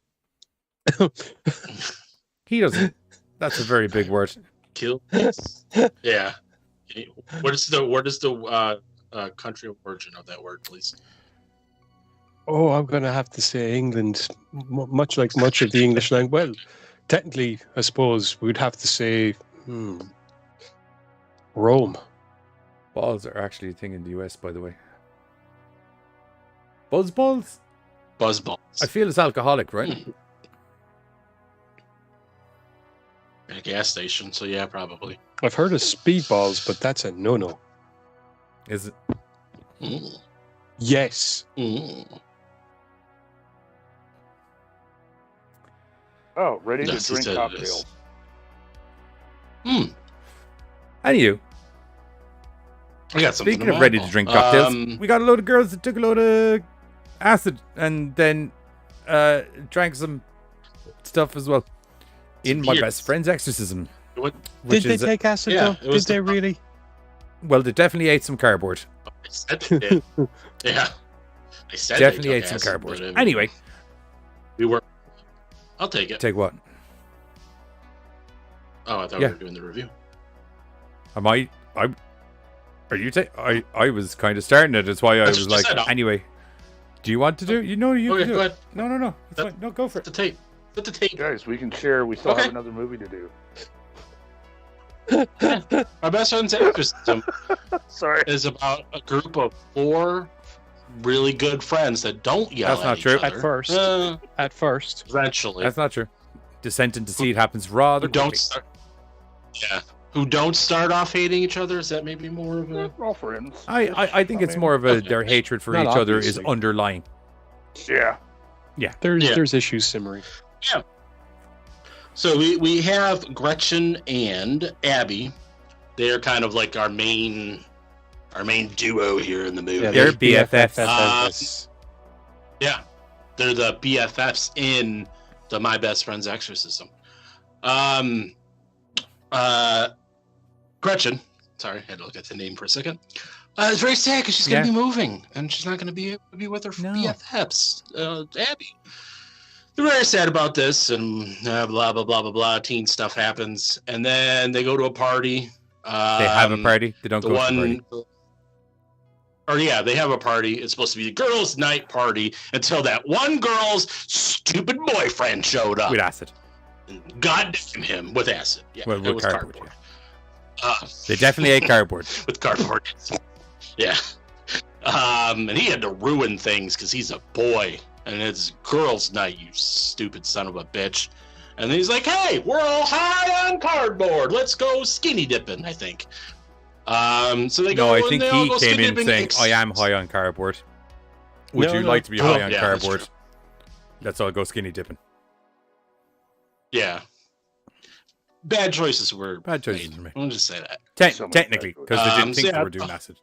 He doesn't. That's a very big word. Kill. Yeah. What is the country of origin of that word, please? Oh, I'm going to have to say England, much like much of the English language. Well, technically, I suppose we'd have to say Rome. Balls are actually a thing in the US, by the way. Buzz balls? Buzz balls. I feel it's alcoholic, right? At a gas station, so yeah, probably. I've heard of speedballs, but that's a no-no. Is it? Mm. Yes. Mm. Oh, ready Yes, to he drink said it cocktails. is. And you? I got something. Speaking of ready to drink cocktails, we got a load of girls that took a load of acid and then drank some stuff as well. In My Best Friends Exorcism. Did they take acid, though? Did they really? Well, they definitely ate some cardboard. I said they did. Yeah. I said Definitely they ate took some acid, cardboard. but, Anyway. We were. I'll take it. Take what? Oh, I thought we were doing the review. Are you I was kind of starting it. That's why I was like, said, anyway. Do you want to do? You know, you Okay, can do go it. ahead. No. It's fine. No, go for it. The tape. Put the tape. Guys, we can share. We still have another movie to do. My Best Friends Exorcism Sorry. is about a group of 4 really good friends that don't yell That's at not each true. other. At first. Eventually. That's not true. Descent into deceit happens rather quickly. Who don't start off hating each other? Is that maybe more of a... We're all friends. I think it's more of a their hatred for Not each other is obviously. underlying. Yeah. Yeah. There's issues simmering. Yeah. So we have Gretchen and Abby. They're kind of like our main duo here in the movie. Yeah, they're BFFs. Yeah. They're the BFFs in the My Best Friends Exorcism. Gretchen, sorry, I had to look at the name for a second. It's very sad because she's going to be moving and she's not going to be able to be with her BFFs, Abby. They're very sad about this and blah, blah, blah, blah, blah. Teen stuff happens. And then they go to a party. They have a party. They don't go to a party. Or yeah, they have a party. It's supposed to be a girls' night party until that one girl's stupid boyfriend showed up. With acid. Goddamn him with acid. Yeah, Well, with it was cardboard. They definitely ate cardboard. With cardboard. Yeah. And he had to ruin things because he's a boy. And it's girls' night, you stupid son of a bitch. And then he's like, hey, we're all high on cardboard. Let's go skinny dipping, I think. So they go. No, I and think they all he go came skinny in dipping. saying, I am high on cardboard. Would you like to be high on that's cardboard? true. Let's all go skinny dipping. Yeah. Bad choices were Bad choices made. were made. I'll just say that. Technically, because they didn't think so they were doing acid.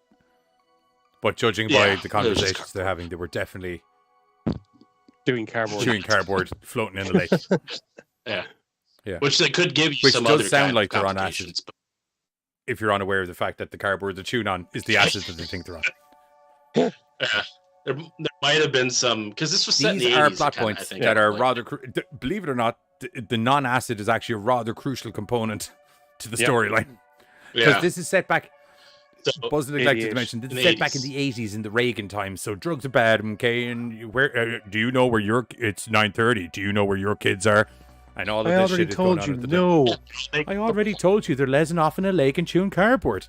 But judging by Yeah, the it was just conversations they're having, they were definitely Doing cardboard. chewing cardboard, floating in the lake. Yeah. Yeah. Which they could give you Which some does other sound kind like of they're on acid. complications, but- If you're unaware of the fact that the cardboard they're chewing on is the acid that they think they're on. Yeah. There might have been some, because this was set in These the 80s. are plot kinda, points I think, that are like- rather, believe it or not, the non-acid is actually a rather crucial component to the storyline. Because Yeah. this is set back, Buzz neglected to 88. mention, this In is the set back in the 80s, in the Reagan times, so drugs are bad, okay, and where, do you know where it's 9:30, do you know where your kids are? And all of I this already shit is going told on you at the no. I already told you they're lesing off in a lake and chewing cardboard.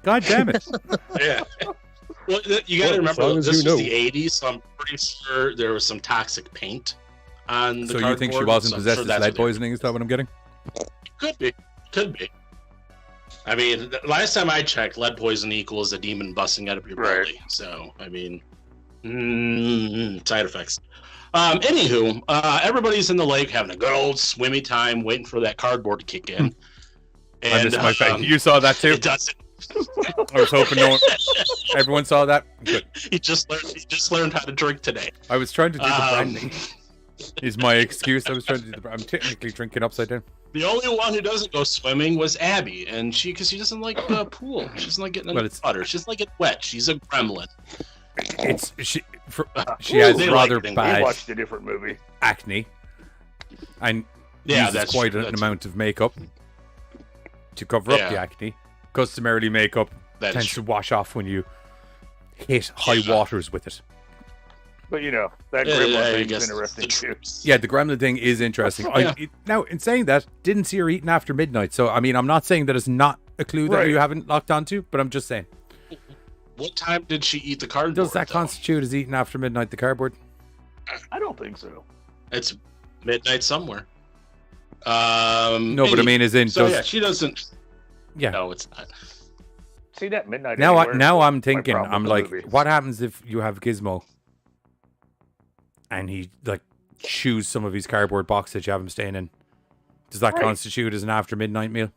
God damn it. Yeah. Well, you got to remember, long as this you was know. the 80s, so I'm pretty sure there was some toxic paint on the So you think she cardboard, wasn't so I'm possessed sure with that's lead what they- poisoning? Is that what I'm getting? Could be. Could be. I mean, last time I checked, lead poison equals a demon busting out of your belly. So, I mean, side effects. Anywho, everybody's in the lake having a good old swimmy time, waiting for that cardboard to kick in. I missed my face. You saw that too? It doesn't. I was hoping no one, everyone saw that. Good. He just learned how to drink today. I was trying to do the branding. Is my excuse. I was trying to do the. I'm technically drinking upside down. The only one who doesn't go swimming was Abby, and because she doesn't like the pool. She doesn't like getting in the water. She doesn't like getting wet. She's a gremlin. She has They rather like it. bad We watched a different movie. acne, and Yeah, uses that's quite true, an that's amount of makeup to cover up the Yeah. acne. Customarily, makeup That is tends true. to wash off when you hit high waters with it. But you know, that Yeah, gremlin I thing's guess interesting too. Yeah, the gremlin thing is interesting. Yeah. Now, in saying that, didn't see her eating after midnight. So, I mean, I'm not saying that it's not a clue that Right. you haven't locked onto, but I'm just saying. What time did she eat the cardboard? Does that though? constitute as eating after midnight, the cardboard? I don't think so. It's midnight somewhere. No, but I mean, as in, so does, yeah, she doesn't. yeah. No, it's not. See that midnight. Now, Anywhere? now I'm My thinking, problem I'm with like, the movie. what happens if you have Gizmo and he like chews some of his cardboard box that you have him staying in? Does that Right. constitute as an after midnight meal?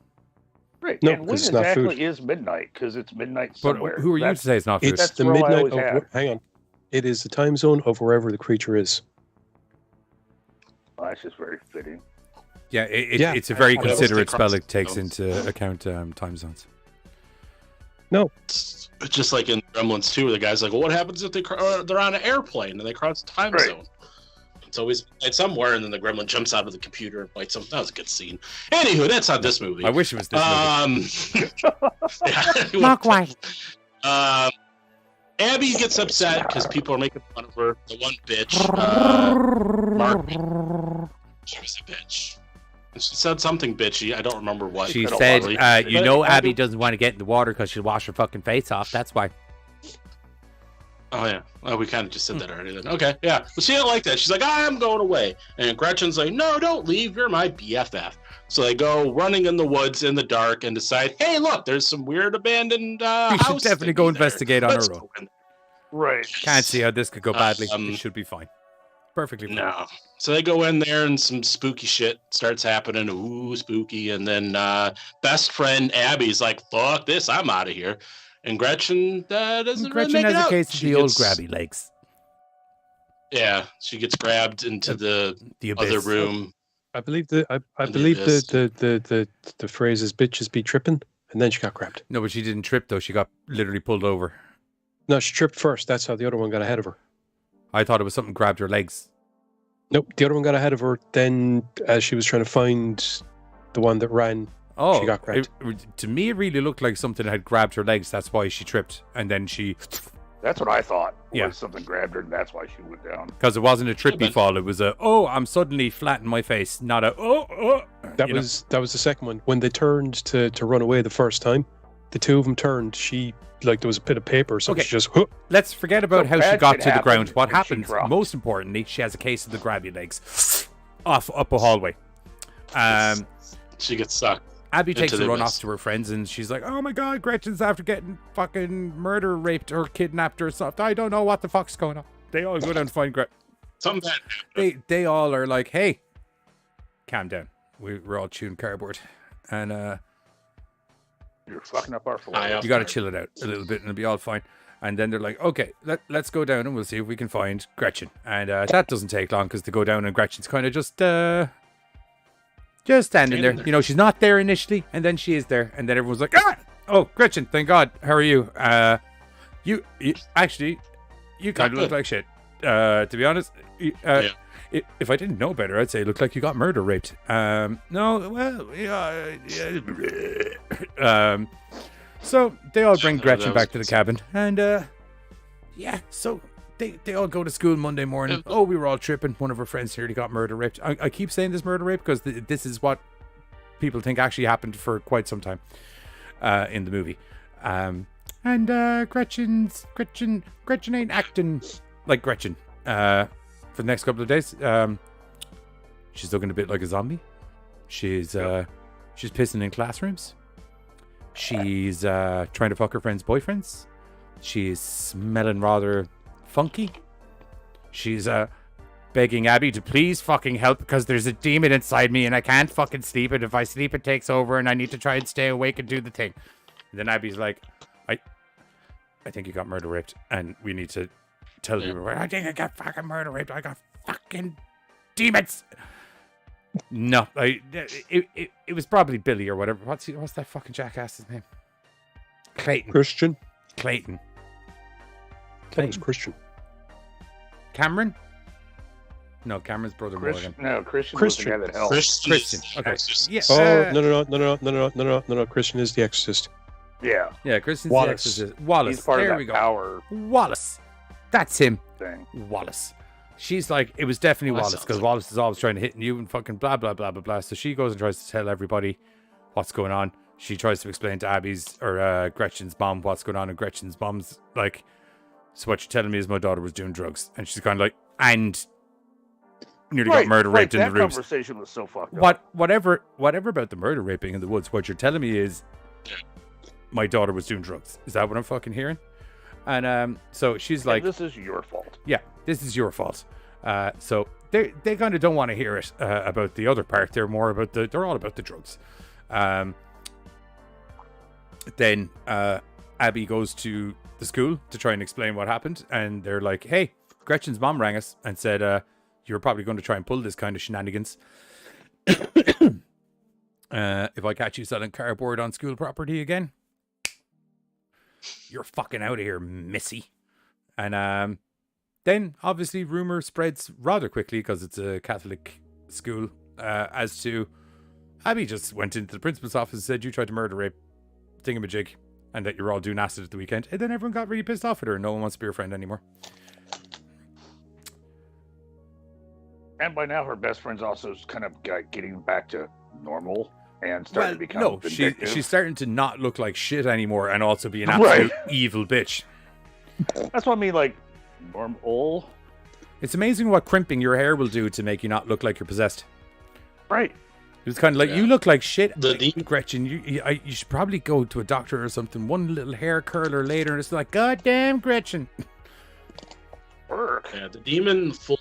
Right. No, and when because it's not exactly food. is midnight? Because it's midnight But somewhere. who are you to say it's not food? It's That's the the role I midnight always of had. hang on. It is the time zone of wherever the creature is. Well, that's just very fitting. Yeah, Yeah. it's a very That was the considerate spell. crux It takes of- into account time zones. No, It's just like in Gremlins 2, where the guy's like, well, what happens if they're on an airplane and they cross the time Right. zone? It's always midnight somewhere, and then the gremlin jumps out of the computer and bites him. That was a good scene. Anywho, that's not this movie. I wish it was this movie. Yeah. Not quite. Abby gets upset because people are making fun of her. The one bitch, Mark, she was a bitch. She said something bitchy. I don't remember what. She I don't said, really- you But know, Abby doesn't want to get in the water because she'll wash her fucking face off. That's why. Oh yeah, oh, we kind of just said that already. Then okay, yeah. But she didn't like that. She's like, I'm going away, and Gretchen's like, no, don't leave. You're my BFF. So they go running in the woods in the dark and decide, hey, look, there's some weird abandoned We house. should definitely thingy go there. investigate on Let's our own. go in." Right. Can't see how this could go badly. Um, It should be fine. Perfectly fine. No. So they go in there and some spooky shit starts happening. Ooh, spooky. And then best friend Abby's like, fuck this, I'm out of here. And Gretchen doesn't really Gretchen make has it a out. case of She the old gets- grabby legs. Yeah, she gets grabbed into the abyss. other room. I believe the I And believe it is. the phrase is bitches be tripping, and then she got grabbed. No, but she didn't trip, though. She got literally pulled over. No, she tripped first. That's how the other one got ahead of her. I thought it was something grabbed her legs. Nope, the other one got ahead of her. Then, as she was trying to find the one that ran, Oh, she got grabbed. to me, it really looked like something had grabbed her legs. That's why she tripped. And then she... That's what I thought. Yeah. Was something grabbed her, and that's why she went down. Because it wasn't a trippy been. fall. It was a, oh, I'm suddenly flat in my face. Not a, oh. That you know. was the second one. When they turned to run away the first time, the two of them turned. She like there was a bit of paper, so Okay. she just. Huh. Let's forget about So how she bad got shit to the ground. happened What and she happened, dropped. most importantly, she has a case of the grabby legs. Up a hallway. She gets sucked. Abby takes into a the run abyss. off to her friends and she's like, oh my god, Gretchen's after getting fucking murder, raped, or kidnapped or something. I don't know what the fuck's going on. They all go down and find Gretchen. Something bad happened. They all are like, hey, calm down. We're all chewing cardboard. And You're fucking up our floor. you got to chill it out a little bit and it'll be all fine. And then they're like, okay, let's go down and we'll see if we can find Gretchen. And that doesn't take long because they go down and Gretchen's kind of just standing there. You know, she's not there initially, and then she is there, and then everyone's like, ah! Oh, Gretchen, thank God. How are you? You actually, you kind of look good. like shit. To be honest, if I didn't know better, I'd say it looked like you got murder raped. No, well, yeah. So they all bring Gretchen that back was to the cabin, and so they all go to school Monday morning. Oh, we were all tripping. One of our friends nearly got murder raped. I keep saying this murder rape because this is what people think actually happened for quite some time in the movie. And Gretchen ain't acting like Gretchen for the next couple of days. She's looking a bit like a zombie. She's pissing in classrooms. She's trying to fuck her friends' boyfriends. She's smelling rather funky. She's begging Abby to please fucking help because there's a demon inside me and I can't fucking sleep, and if I sleep it takes over and I need to try and stay awake and do the thing. And then Abby's like, I think you got murder raped and we need to tell people, I think I got fucking murder raped. I got fucking demons. No, it was probably Billy or whatever. What's that fucking jackass's name? Clayton. Christian. Clayton. That was Christian. Cameron? No, Cameron's brother Morgan. No, Christian was the guy that helped. Christian. Okay. Yeah. No. Christian is the Exorcist. Yeah. Yeah, Christian's Wallace. the Exorcist. Wallace. He's part there of we that go. power Wallace. That's him. thing. Wallace. She's like, it was definitely Well, that Wallace, because sounds Wallace is always trying to hit you and fucking blah, blah, blah, blah, blah. So she goes and tries to tell everybody what's going on. She tries to explain to Abby's or Gretchen's mom what's going on, and Gretchen's mom's like, so what you're telling me is my daughter was doing drugs. And she's kind of like, and nearly got murder raped in the That rooms. conversation was so fucked up. Whatever about the murder raping in the woods, what you're telling me is my daughter was doing drugs. Is that what I'm fucking hearing? And so she's like, this is your fault. Yeah, this is your fault. So they kind of don't want to hear it about the other part. They're more about they're all about the drugs. Then Abby goes to the school to try and explain what happened, and they're like, hey, Gretchen's mom rang us and said you're probably going to try and pull this kind of shenanigans. If I catch you selling cardboard on school property again, you're fucking out of here, missy. And then obviously rumor spreads rather quickly, because it's a Catholic school, as to Abby just went into the principal's office and said you tried to murder rape thingamajig and that you're all doing acid at the weekend. And then everyone got really pissed off at her and no one wants to be her friend anymore. And by now, her best friend's also kind of getting back to normal and starting to become no, vindictive. she's starting to not look like shit anymore and also be an absolute evil bitch. That's what I mean, like, normal. It's amazing what crimping your hair will do to make you not look like you're possessed. Right. It was kind of like, you look like shit, Gretchen. You should probably go to a doctor or something. One little hair curler later, and it's like, God damn, Gretchen. Work. Yeah, the demon fully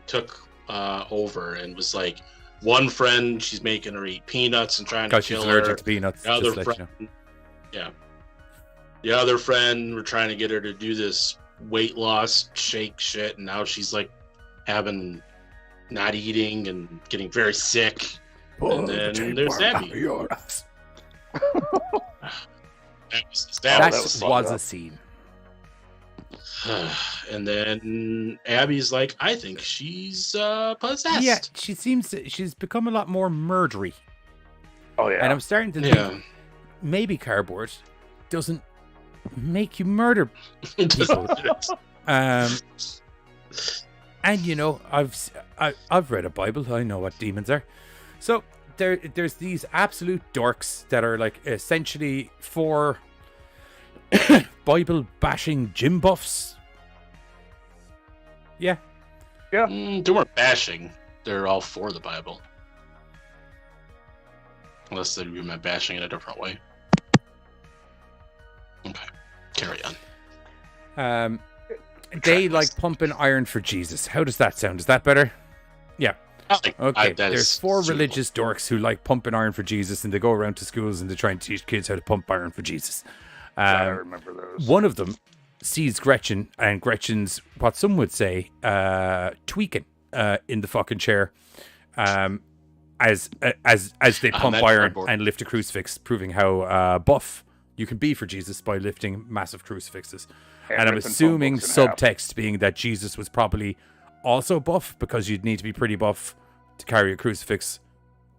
took over and was like, one friend, she's making her eat peanuts and trying to kill her. She's allergic to peanuts. The other friend, the other friend, we're trying to get her to do this weight loss shake shit, and now she's like not eating and getting very sick. And then there's Abby. That was a scene. And then Abby's like, I think she's possessed. Yeah, she's become a lot more murdery. Oh yeah. And I'm starting to think maybe cardboard doesn't make you murder people. And you know, I've read a Bible. I know what demons are. So there's these absolute dorks that are like essentially for Bible bashing gym buffs. Yeah. They weren't bashing. They're all for the Bible. Unless they meant bashing in a different way. Okay. Carry on. They like pumping iron for Jesus. How does that sound? Is that better? Yeah. Okay. There's four religious dorks who like pumping iron for Jesus, and they go around to schools and they try and teach kids how to pump iron for Jesus. I remember those. One of them sees Gretchen, and Gretchen's what some would say tweaking in the fucking chair, as they pump iron and lift a crucifix, proving how buff you can be for Jesus by lifting massive crucifixes. And I'm assuming subtext being that Jesus was probably also buff, because you'd need to be pretty buff to carry a crucifix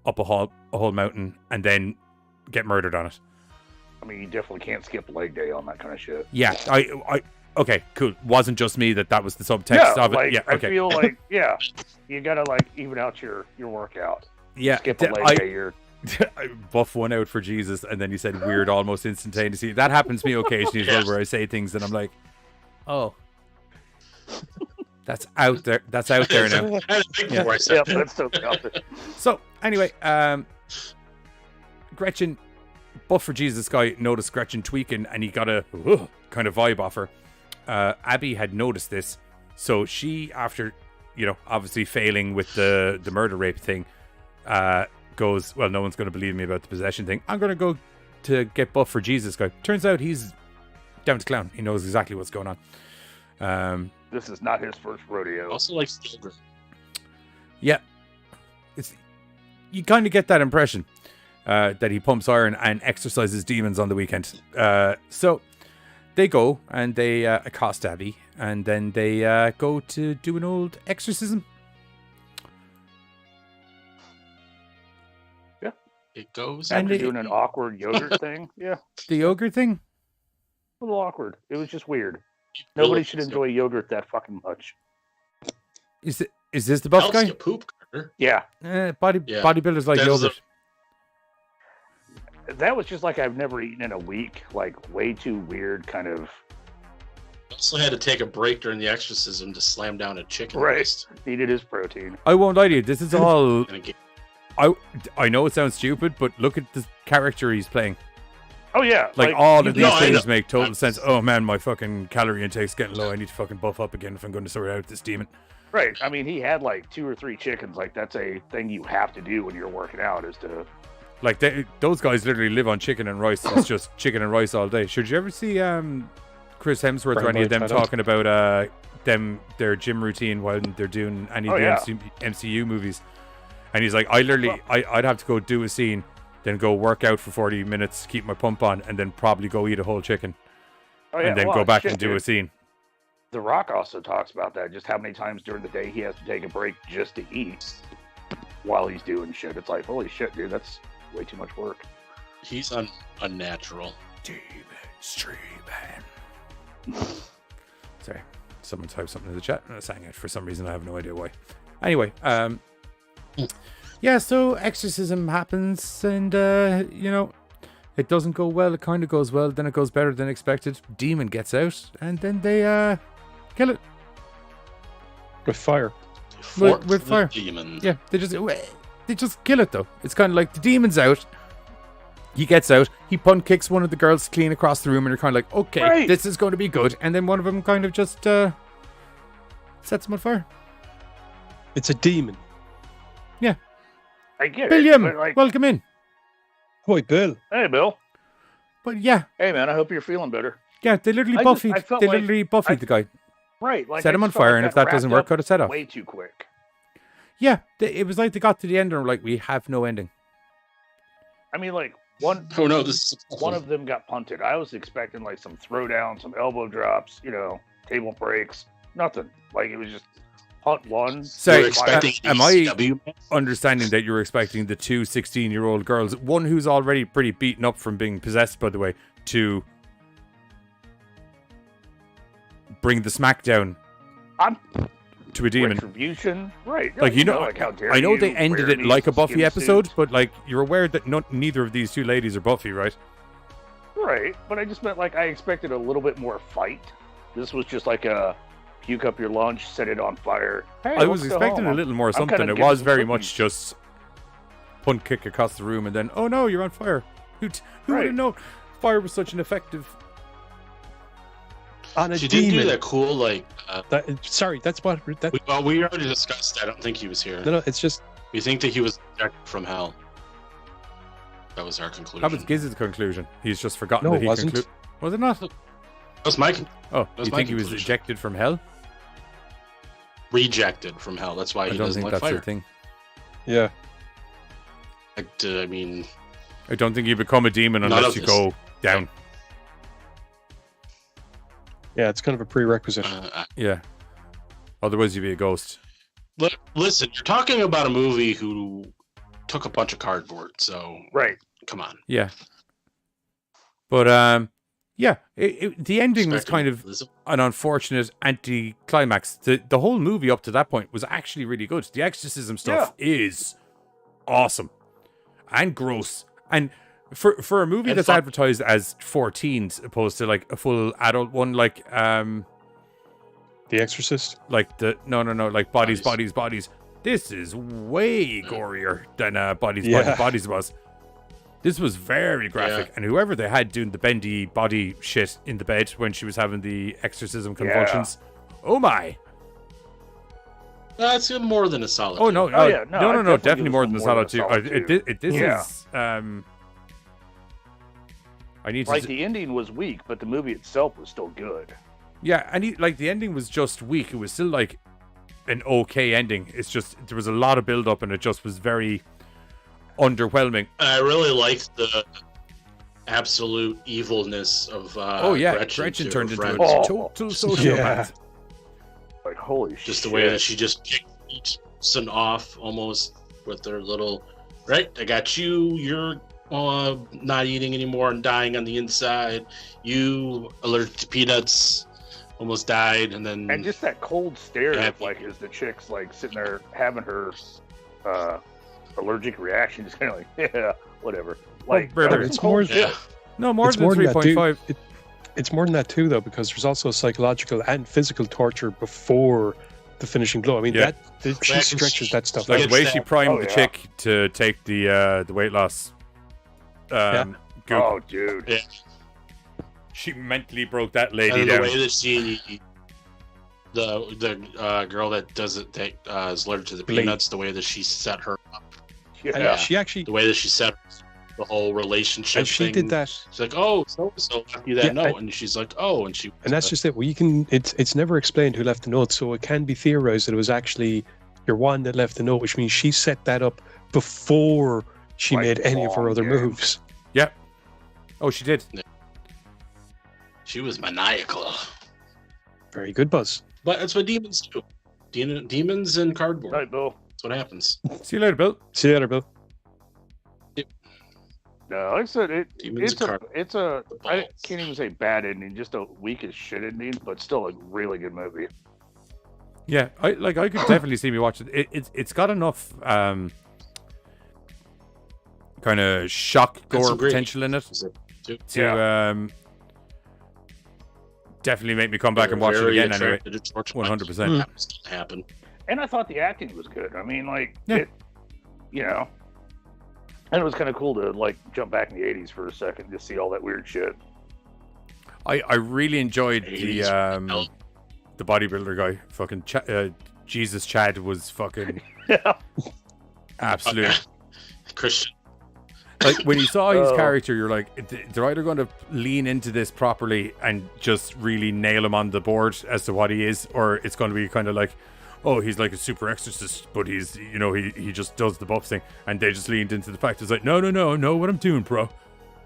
up a whole mountain and then get murdered on it. I mean, you definitely can't skip leg day on that kind of shit. Yeah, I okay, cool. Wasn't just me that was the subtext of it. Like, yeah, okay. I feel like, you gotta like even out your workout. Yeah, skip a leg day, buff one out for Jesus, and then you said weird almost instantaneously. That happens to me occasionally as well, where I say things and I'm like, oh, that's out there. That's out there now. Yeah, that's so tough. So anyway, Gretchen, buff for Jesus guy noticed Gretchen tweaking, and he got a kind of vibe off her. Abby had noticed this, so she, after obviously failing with the murder rape thing, goes, well, no one's going to believe me about the possession thing. I'm going to go to get buff for Jesus guy. Turns out he's down to clown. He knows exactly what's going on. This is not his first rodeo. Also likes yogurt. Yeah, you kind of get that impression that he pumps iron and exorcises demons on the weekend. So they go and they accost Abby, and then they go to do an old exorcism. Yeah, it goes. After doing an awkward yogurt thing. Yeah, the yogurt thing. A little awkward. It was just weird. Nobody should enjoy yogurt that fucking much. Is this the buff guy? Poop, yeah. Bodybuilders like yogurt. That was just like I've never eaten in a week. Like way too weird, kind of. Also had to take a break during the exorcism to slam down a chicken. Right. Needed his protein. I won't lie to you. This is all. I know it sounds stupid, but look at the character he's playing. Oh yeah, like all of these things make total sense. Oh man, my fucking calorie intake's getting low. I need to fucking buff up again if I'm going to sort out this demon. Right. I mean, he had like 2 or 3 chickens. Like that's a thing you have to do when you're working out, is to. Like those guys literally live on chicken and rice. It's just chicken and rice all day. Should you ever see Chris Hemsworth or any of them talking about their gym routine while they're doing any of the MCU movies? And he's like, I'd have to go do a scene, then go work out for 40 minutes, keep my pump on, and then probably go eat a whole chicken. And then go back and do a scene. The Rock also talks about that, just how many times during the day he has to take a break just to eat while he's doing shit. It's like, holy shit, dude, that's way too much work. He's unnatural. Demon streaming. Sorry, someone typed something in the chat and I sang it for some reason. I have no idea why. Anyway, yeah, so exorcism happens, and it doesn't go well. It kind of goes well, then it goes better than expected. Demon gets out, and then they kill it with fire. With fire. Demon. Yeah, they just kill it though. It's kind of like the demon's out. He gets out. He punt kicks one of the girls clean across the room, and you're kind of like, okay, this is going to be good. And then one of them kind of just sets him on fire. It's a demon. Yeah. I get William, it. Like, welcome in. Hi, Bill. Hey, Bill. But yeah. Hey, man, I hope you're feeling better. Yeah, they literally buffied the guy. Right. Like, set him on fire, and if that doesn't work, cut his head off. Way too quick. Yeah, it was like they got to the end and were like, we have no ending. I mean, like, one of them got punted. I was expecting, like, some throwdown, some elbow drops, table breaks. Nothing. Like, it was just punt one. Sorry, am I understanding that you were expecting the 2 16-year-old girls, one who's already pretty beaten up from being possessed, by the way, to bring the smackdown to a demon? Retribution, right? Like, like, how dare I know you they ended wear it like a these Buffy skin episode, suits? but like you're aware that neither of these two ladies are Buffy, right? Right, but I just meant like I expected a little bit more fight. This was just like a puke up your lunch, set it on fire. Hey, I was expecting a little more something. It was very much just punt kick across the room and then, oh no, you're on fire. Who would have known fire was such an effective... On a she demon. didn't do that cool, like... that's what... we already discussed that. I don't think he was here. No, it's just... We think that he was ejected from hell. That was our conclusion. That was Giz's conclusion. He's just forgotten that he wasn't. Was it not? That was my... Oh, you think he was ejected from hell? Rejected from hell. That's why he doesn't like fire. I don't think that's the thing. Yeah. I mean... I don't think you become a demon unless you go down. Yeah, it's kind of a prerequisite. Yeah. Otherwise, you'd be a ghost. Listen, you're talking about a movie who took a bunch of cardboard, so... Right. Come on. Yeah. But, yeah, the ending was kind of an unfortunate anti-climax. The whole movie up to that point was actually really good. The exorcism stuff is awesome. and gross. And for a movie that's advertised as 14s opposed to like a full adult one, like The Exorcist, like like bodies. This is way gorier than Bodies was. This was very graphic, and whoever they had doing the bendy body shit in the bed when she was having the exorcism convulsions, oh my! That's more than a solid. Oh no, yeah, no, definitely more than a solid two. This Yeah. is I need to Like the ending was weak, but the movie itself was still good. Yeah, and like the ending was just weak. It was still like an okay ending. It's just there was a lot of build up, and it just was very underwhelming. I really liked the absolute evilness of Gretchen turned into a friends. total sociopath. Like holy shit! Just the way that she just kicked each person off almost with their little right. I got you. You're not eating anymore and dying on the inside. You allergic to peanuts, almost died, and then just that cold stare, like as the chick's like sitting there having her allergic reaction, just kind of like whatever. Like it's more. No, more it's than more than 3.5. It's more than that too, though, because there's also psychological and physical torture before the finishing blow. I mean, she stretches that stuff Like out. the way she primed the chick to take the weight loss. Goop. Oh, dude. Yeah. She mentally broke that lady and down. the way that she, the girl that does it, that is allergic to the peanuts, the way that she set her up. Yeah. She actually, the way that she set the whole relationship. And she thing. did that. She's like, "Oh, so left you that note," and she's like, "Oh," and she. And that's just it. Well, you can. It's never explained who left the note, so it can be theorized that it was actually your one that left the note, which means she set that up before she made any of her other moves. Yep. Oh, she did. She was maniacal. Very good, Buzz. But that's what demons do. Demons and cardboard. Right, Bill. That's what happens. See you later, Bill. See you later, Bill. No, like I said, Demons it's a I can't even say bad ending, just a weak as shit ending, but still a really good movie. Yeah, I could definitely see me watching it. It's got enough kind of shock gore potential in it to definitely make me come back and watch it again anyway. 100%. Happen. And I thought the acting was good. I mean, like it, you know, and it was kind of cool to like jump back in the '80s for a second to see all that weird shit. I really enjoyed the bodybuilder guy. Fucking Jesus Chad was fucking absolute Christian. Like when you saw his character, you're like, they're either going to lean into this properly and just really nail him on the board as to what he is, or it's going to be kind of like, oh, he's like a super exorcist, but he's, you know, he just does the buff thing. And they just leaned into the fact it's like, no, I know what I'm doing, bro.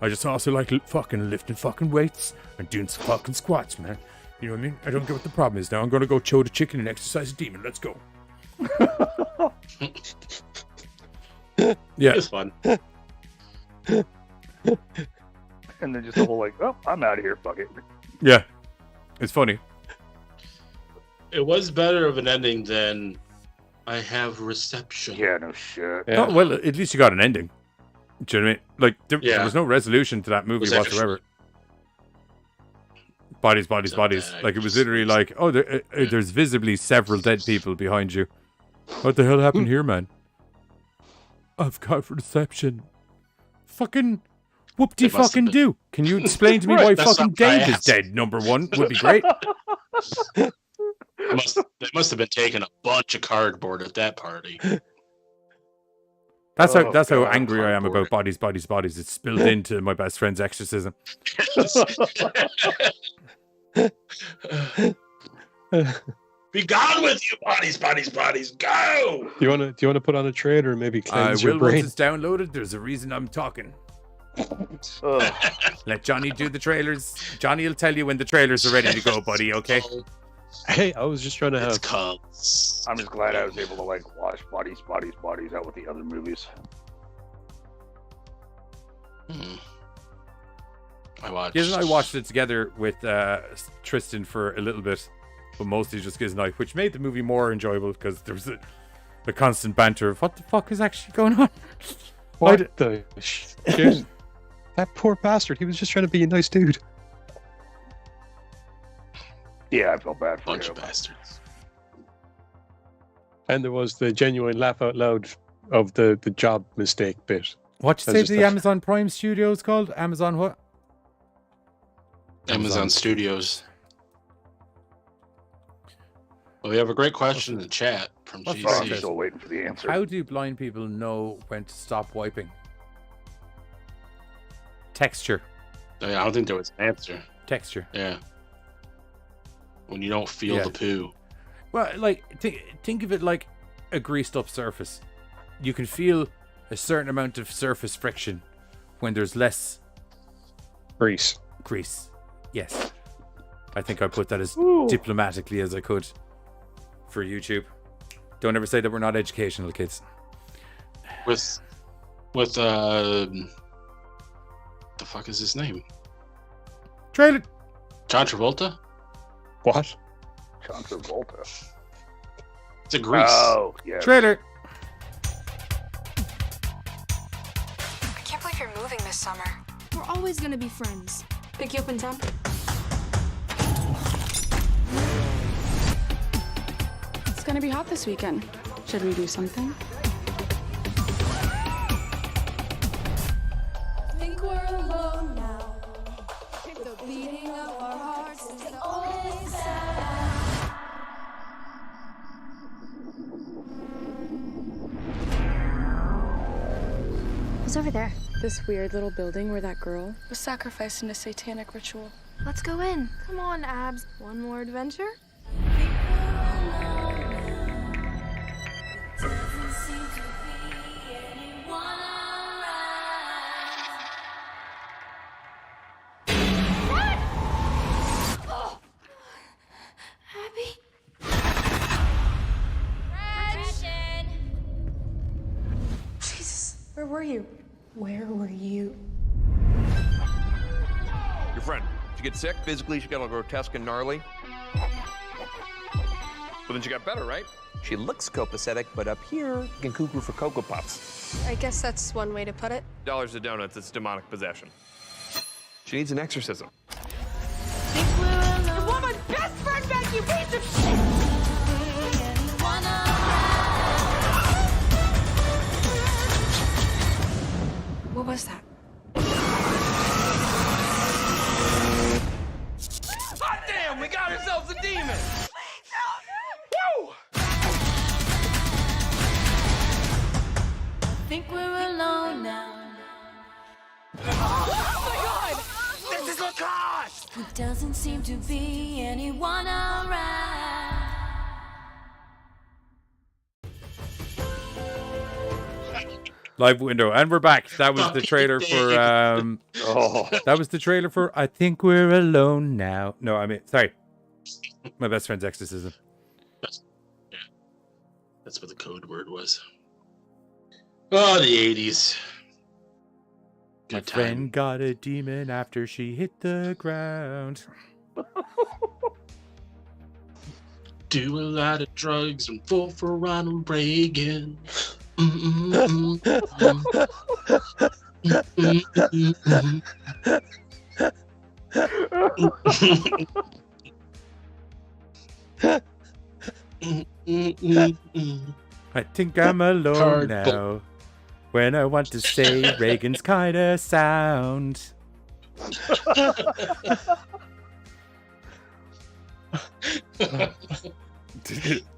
I just also like fucking lifting fucking weights and doing some fucking squats, man. You know what I mean? I don't get what the problem is now. I'm going to go chow the chicken and exercise a demon. Let's go. Yeah. It's fun. And then just the whole like, oh, I'm out of here, fuck it. Yeah. It's funny. It was better of an ending than I Have Reception. Yeah, no shit. Yeah. Oh, well, at least you got an ending. Do you know what I mean? Like, there was no resolution to that movie whatsoever. Bodies. Like, it was literally like, oh, there's visibly several dead people behind you. What the hell happened here, man? I've got reception. Fucking whoop-de-fucking do. Can you explain to me why fucking Dave is dead? Number one would be great. They must have been taking a bunch of cardboard at that party. That's how angry I am about bodies. It's spilled into My Best Friends Exorcism. Be gone with you, bodies, go! Do you want to put on a trailer and maybe cleanse your brain? Once it's downloaded, there's a reason I'm talking. Let Johnny do the trailers. Johnny will tell you when the trailers are ready to go, buddy, okay? Hey, I was just trying to have... I'm just glad I was able to like wash bodies out with the other movies. I watched. Giz and I watched it together with Tristan for a little bit, but mostly just Giz and I, which made the movie more enjoyable because there was the constant banter of what the fuck is actually going on. What the shit? That poor bastard. He was just trying to be a nice dude. Yeah, I felt bad for Bunch him. of bastards. And there was the genuine laugh out loud of the job mistake bit. What you say the Amazon Prime Studios called? Amazon what? Amazon Studios. Well, we have a great question in the chat from I'm GC. still waiting for the answer. How do blind people know when to stop wiping? Texture. I don't think there was an answer. Texture. Yeah. When you don't feel the poo. Well, like, think of it like a greased up surface. You can feel a certain amount of surface friction when there's less grease. Yes. I think I put that as diplomatically as I could for YouTube. Don't ever say that we're not educational, kids. With the fuck is his name? Trailer. John Travolta? What? John Travolta. It's a grease. Oh, yeah. Trailer. I can't believe you're moving this summer. We're always gonna be friends. Pick you up in town? It's gonna be hot this weekend. Should we do something? Think we're alone now. The beating of our hearts is the only sound. What's over there? This weird little building where that girl was sacrificed in a satanic ritual. Let's go in. Come on, Abs. One more adventure? Jesus, where were you? Where were you? Your friend, she get sick? Physically, she got all grotesque and gnarly. But then she got better, right? She looks copacetic, but up here, you can cuckoo for Cocoa Puffs. I guess that's one way to put it. Dollars to donuts, it's demonic possession. She needs an exorcism. You want my best friend back, you piece of shit! What was that? Hot damn, we got ourselves a demon! Woo! Think we're alone now. Oh my god! This is Lacoste! There doesn't seem to be anyone around. Live window, and we're back. That was the trailer for. That was the trailer for. I think we're alone now. No, I mean, sorry. My Best Friends Exorcism. That's what the code word was. Oh, the 80s. My friend got a demon after she hit the ground. Do a lot of drugs and fall for Ronald Reagan. I think I'm alone now. When I want to say Reagan's kinda sound.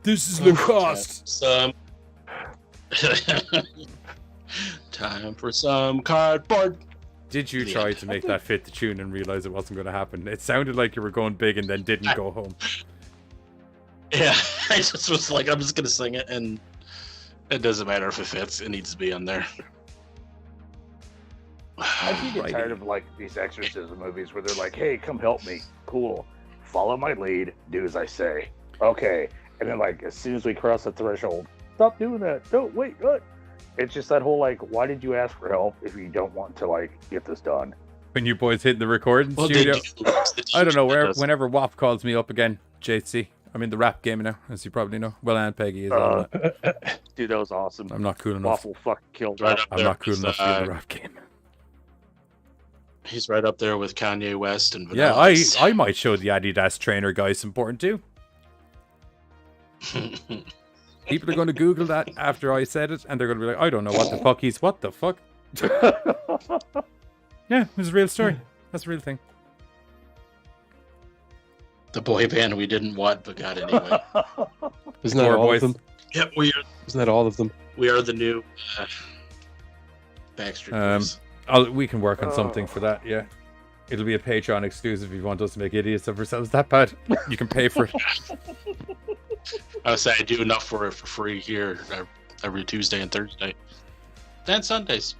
This is Lacoste. Time for some cardboard. Did you try to make that fit the tune and realize it wasn't going to happen? It sounded like you were going big and then didn't go home. Yeah, I just was like, I'm just gonna sing it, and it doesn't matter if it fits. It needs to be on there. I do get tired of like these exorcism movies where they're like, "Hey, come help me." Cool. Follow my lead. Do as I say. Okay. And then like as soon as we cross the threshold, stop doing that. Don't wait. What? It's just that whole like, why did you ask for help if you don't want to like get this done? When you boys hit the recording studio, I don't know. Whenever WAP calls me up again, JC, I'm in the rap game now, as you probably know. Well, and Peggy is on that. Dude, that was awesome. I'm not cool enough. Waffle fucking killed Right that. up I'm there not cool with, enough to be in the rap game. He's right up there with Kanye West and Yeah, Vanilla Ice. I might show the Adidas trainer guy some porn too. People are going to Google that after I said it, and they're going to be like, I don't know what the fuck he's... What the fuck? Yeah, it was a real story. That's a real thing. The boy band we didn't want but got anyway. Isn't that all Boys. of them? Yep, we are. Isn't that all of them? We are the new Backstreet Boys. We can work on something for that, yeah. It'll be a Patreon exclusive if you want us to make idiots of ourselves that bad. You can pay for it. I would say I do enough for it for free here every Tuesday and Thursday. And Sundays.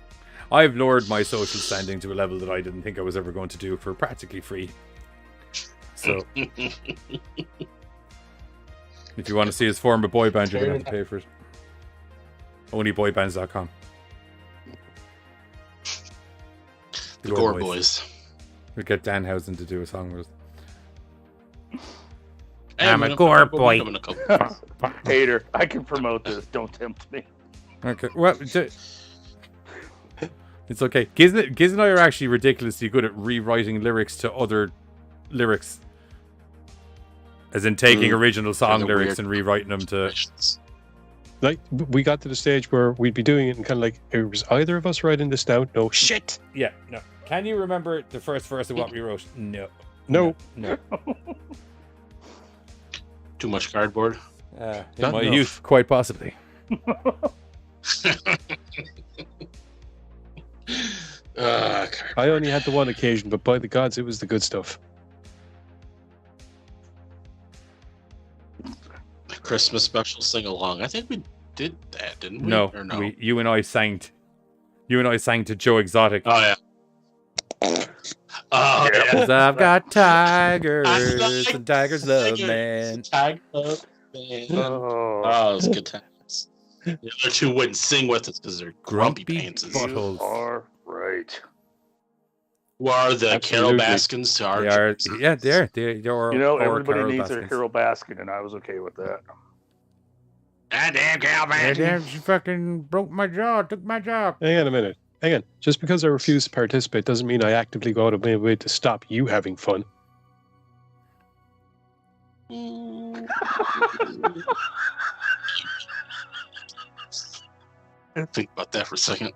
I've lowered my social standing to a level that I didn't think I was ever going to do for practically free. So, if you want to see us form a boy band, you're going to have to pay for it. Onlyboybands.com. The Gore Boys. We'll get Danhausen to do a song with us. Hey, I'm a Gore boy. Hater, I can promote this. Don't tempt me. Okay, well, it's okay. Giz and I are actually ridiculously good at rewriting lyrics to other lyrics. As in taking original song lyrics and rewriting them to... Like, we got to the stage where we'd be doing it and kind of like, it was either of us writing this down? No, shit! Yeah, no. Can you remember the first verse of what we wrote? No. No. No. Too much cardboard? In Not my enough. youth, quite possibly. I only had the one occasion, but by the gods, it was the good stuff. Christmas special sing along. I think we did that, didn't we? No, Or no? you and I sang to Joe Exotic. Oh yeah. Oh yeah. 'Cause I've got tigers, like and tigers love man. Tiger love man. Oh, it was good times. The other two wouldn't sing with us because they're grumpy pants. buttholes. All right. Who are the Carol Absolutely. Baskins to our They are, Jackson? yeah, they're You know, or everybody Carol needs their Baskins. Carol Baskin, and I was okay with that. Goddamn Carol Yeah, Baskin. damn, she fucking broke my jaw, took my job. Hang on a minute. Hang on. Just because I refuse to participate doesn't mean I actively go out of my way to stop you having fun. Think about that for a second.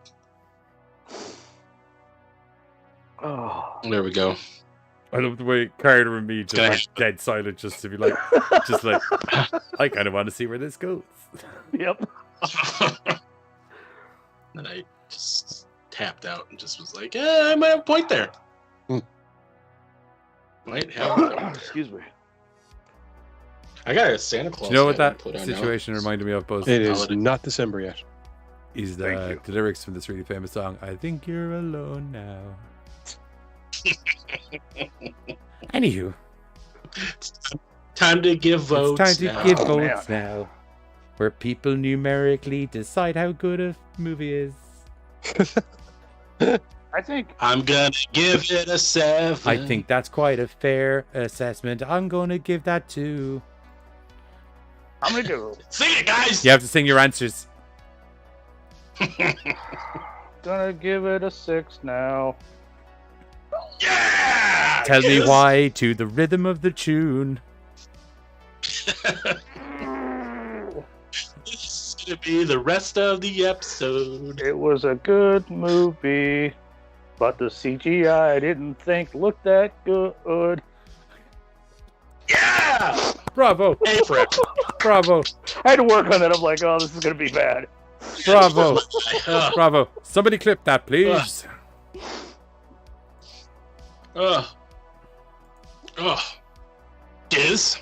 Oh. There we go. I love the way Carter and me just Okay. like dead silent, just to be like, just like, I kind of want to see where this goes. Yep. And I just tapped out and just was like, I might have a point there. Might have. Excuse me. I got a Santa Claus. Do you know what hat that to put on situation now. reminded me of, Buzz? It is Holiday. not December yet. Is Thank the lyrics from this really famous song, I think you're alone now. Anywho, Time to give votes. it's time to now. give Oh, votes now. Where people numerically decide how good a movie is. I think I'm gonna give it a 7. I think that's quite a fair assessment. I'm going to give that 2. I'm gonna go. Sing it, guys. You have to sing your answers. Gonna give it a 6 now. Yeah. Tell me Yes. why to the rhythm of the tune. This is gonna be the rest of the episode. It was a good movie, but the CGI I didn't think looked that good. Yeah. Bravo. Hey, Fred. Bravo. I had to work on that. I'm like, oh, this is gonna be bad. Bravo. Uh, Bravo. Somebody clip that, please. Giz.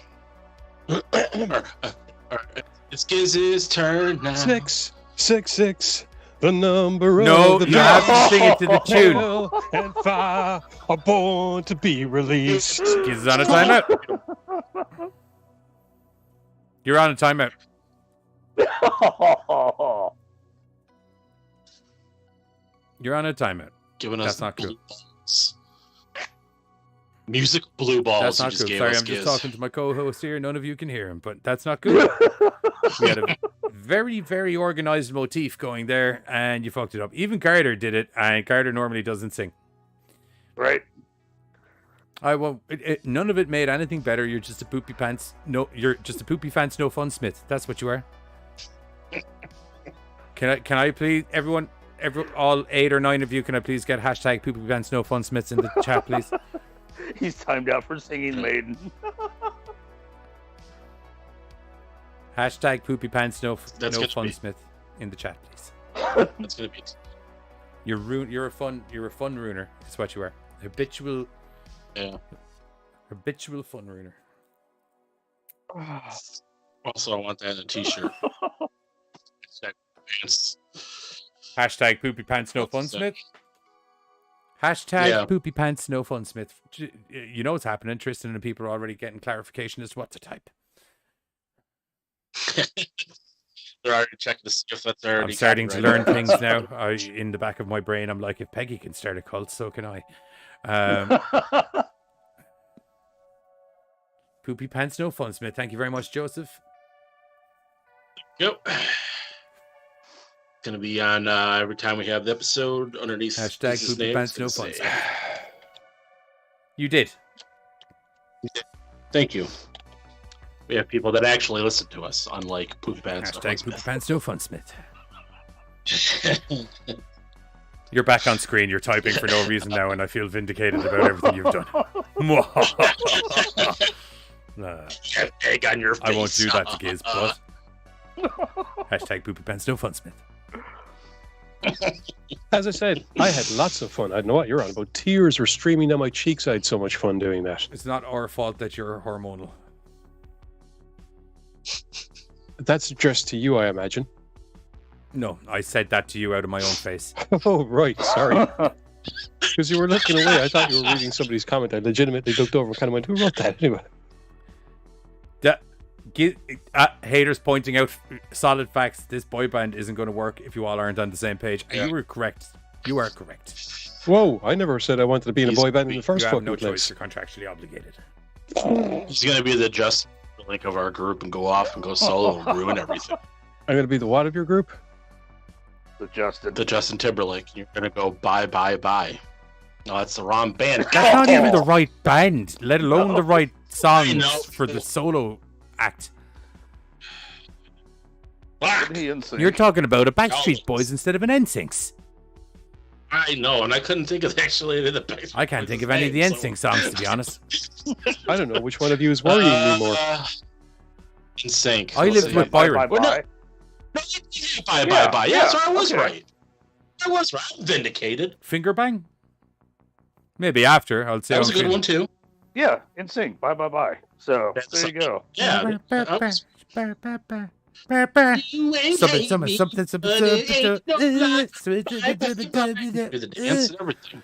It's Giz's turn now. 666, the number No, of the you have to sing it to the tune. Hell and fire are born to be released. Giz is on a timeout. You're on a timeout. You're on a timeout. Giving us That's not the true. blues. Music blue balls. That's you not just good. gave Sorry, us, I'm just Giz. talking to my co-host here. None of you can hear him, but that's not good. We had a very, very organized motif going there, and you fucked it up. Even Carter did it, and Carter normally doesn't sing. Right. I won't. None of it made anything better. You're just a poopy pants. No, you're just a poopy pants. No fun, Smith. That's what you are. Can I please, everyone, all 8 or 9 of you, can I please get hashtag poopy pants no fun Smiths in the chat, please? He's timed out for singing Maiden. Hashtag poopy pants no fun Smith in the chat, please. That's gonna be. You're a fun ruiner. That's what you are. Habitual fun ruiner. Also, I want that in a t-shirt. Hashtag poopy pants no fun Smith. Hashtag poopy pants no fun Smith. You know what's happening. Tristan and people are already getting clarification as to what to type. They're already checking to see if that's already. I'm starting to learn things now. In the back of my brain, I'm like, if Peggy can start a cult, so can I. Poopy pants no fun Smith. Thank you very much, Joseph. Yep. Gonna be on every time we have the episode underneath. Hashtag poopy pants no fun. You did. Thank you. We have people that actually listen to us, unlike poopy pants. Hashtag poopy pants no fun Smith. You're back on screen. You're typing for no reason now, and I feel vindicated about everything you've done. Egg on your face. I won't do that to Giz, but hashtag poopy pants no fun Smith. As I said, I had lots of fun. I don't know what you're on about. Tears were streaming down my cheeks. I had so much fun doing that. It's not our fault that you're hormonal. That's just to you, I imagine. No, I said that to you out of my own face. Oh, right. Sorry. Because you were looking away. I thought you were reading somebody's comment. I legitimately looked over and kind of went, who wrote that anyway? Haters pointing out solid facts. This boy band isn't going to work if you all aren't on the same page. And you were correct. You are correct. Whoa, I never said I wanted to be in a boy band in the first You have no fucking choice. place. You're contractually obligated. He's gonna be the Justin Timberlake of our group and go off and go solo and ruin everything. I'm going to be the what of your group? The Justin Timberlake. You're gonna go bye. No, that's the wrong band. That's not even the right band, let alone the right songs for the solo act. You're talking about a Backstreet Boys instead of an NSYNC. I know, and I couldn't think of actually any of the Backstreet I can't think of any of the NSYNC songs, to be honest. I don't know which one of you is worrying me more. NSYNC. I lived with Byron. Bye. Yeah, so I was right. I was right. I'm vindicated. Finger bang? Maybe after. I'll say that was a good one too. Yeah, in sync. Bye. So there you go. Yeah. Something. The dance and everything.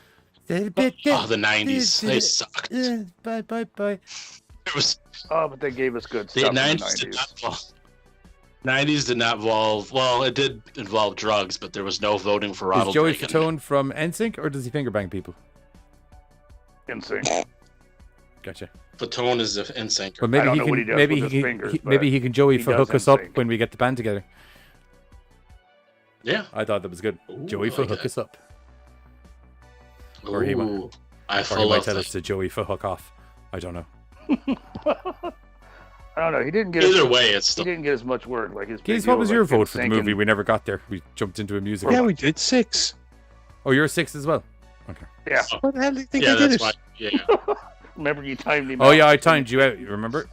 Oh, the 90s. They sucked. Bye. It was. Oh, but they gave us good The stuff. 90s did not involve. Well, it did involve drugs, but there was no voting for Ronald Is Joey Reagan. Fatone from NSYNC, or does he finger bang people? In sync. Gotcha. Fatone is an NSYNC. But maybe he can Joey he for does hook us up NSYNC. when we get the band together. Yeah. I thought that was good. Joey for hook us up. Or he Ooh, might tell us to Joey for hook off. I don't know. I don't know. He didn't get. Either way, it's he didn't get as much work. Like his. Keys, big what deal was like your in vote for the sync movie? and- We never got there. We jumped into a music. Yeah, we did 6. Oh, you're 6 as well. Okay. Yeah. What the hell do you think Yeah, I did that's it? why. Yeah. Remember you timed him. Oh out. yeah, I timed you out. You remember?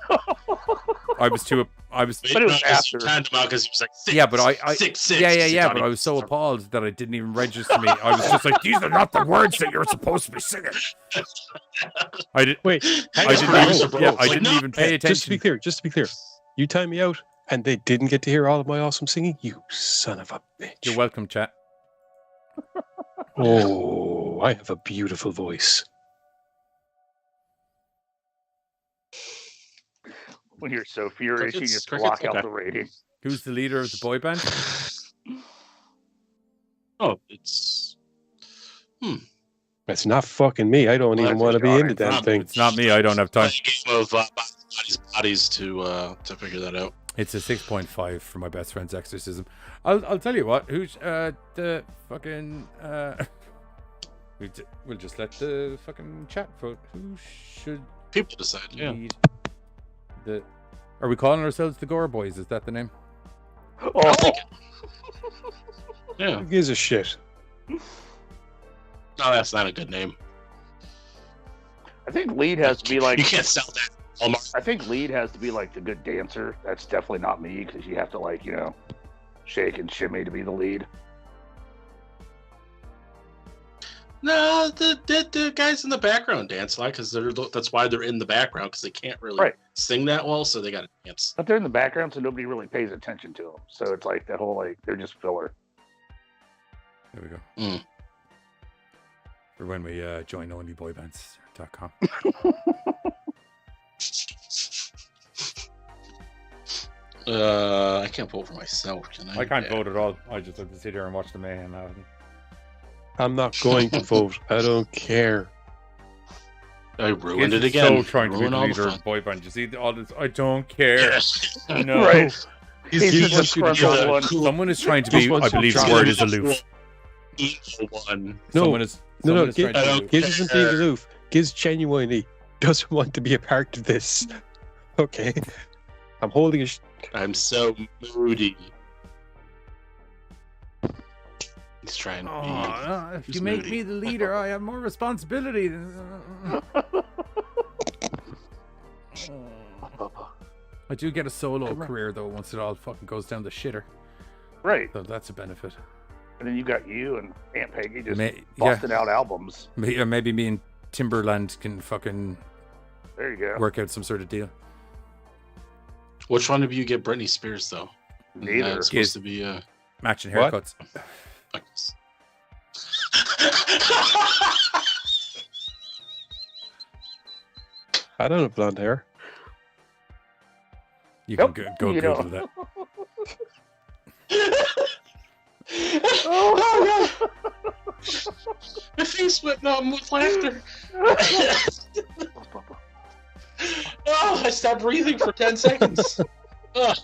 I was. But it was after. Timed him out because he was like six. Yeah, but I six. Yeah. But I was so appalled that I didn't even register me. I was just like, these are not the words that you're supposed to be singing. I did. Wait, I didn't even pay attention. Just to be clear, you timed me out, and they didn't get to hear all of my awesome singing. You son of a bitch! You're welcome, chat. Oh, I have a beautiful voice. When you're so furious, you just Crickets? block out Okay. the rating. Who's the leader of the boy band? Oh, it's. I It's not fucking me. I don't even want to be in the damn thing. It's not me. I don't have time. Game of bodies to figure that out. It's a 6.5 for My Best Friends Exorcism. I'll tell you what. Who's the fucking we'll just let the fucking chat vote. Who should people decide? Yeah. Are we calling ourselves the Gore Boys? Is that the name? Oh. Yeah. Who gives a shit? No, that's not a good name. I think lead has to be like. You can't sell that. I think lead has to be like the good dancer. That's definitely not me because you have to like shake and shimmy to be the lead. No, the guys in the background dance like because that's why they're in the background because they can't really sing that well, so they got to dance. But they're in the background, so nobody really pays attention to them. So it's like that whole they're just filler. There we go. Mm. For when we join onlyboybands.com. I can't vote for myself, can I? I can't vote at all. I just have to sit here and watch the mayhem happen. I'm not going to vote. I don't care. I ruined it again. So trying to be the leader of boy band. You see all this? I don't care. No. Right. Someone is trying to be. I believe the word is aloof. No. Giz isn't being aloof. Giz genuinely doesn't want to be a part of this. Okay. I'm holding I'm so moody. He's trying to be. If you make me the leader, I have more responsibility. I do get a solo career though once it all fucking goes down the shitter. Right. So that's a benefit. And then you got you and Aunt Peggy just busting out albums. Maybe me and Timberland can fucking there you go. Work out some sort of deal. Which one of you get Britney Spears though? Neither. It's supposed to be matching haircuts. I don't have blonde hair. You can go Google that. Oh god! My face went numb with laughter. Oh, I stopped breathing for 10 seconds. Oh.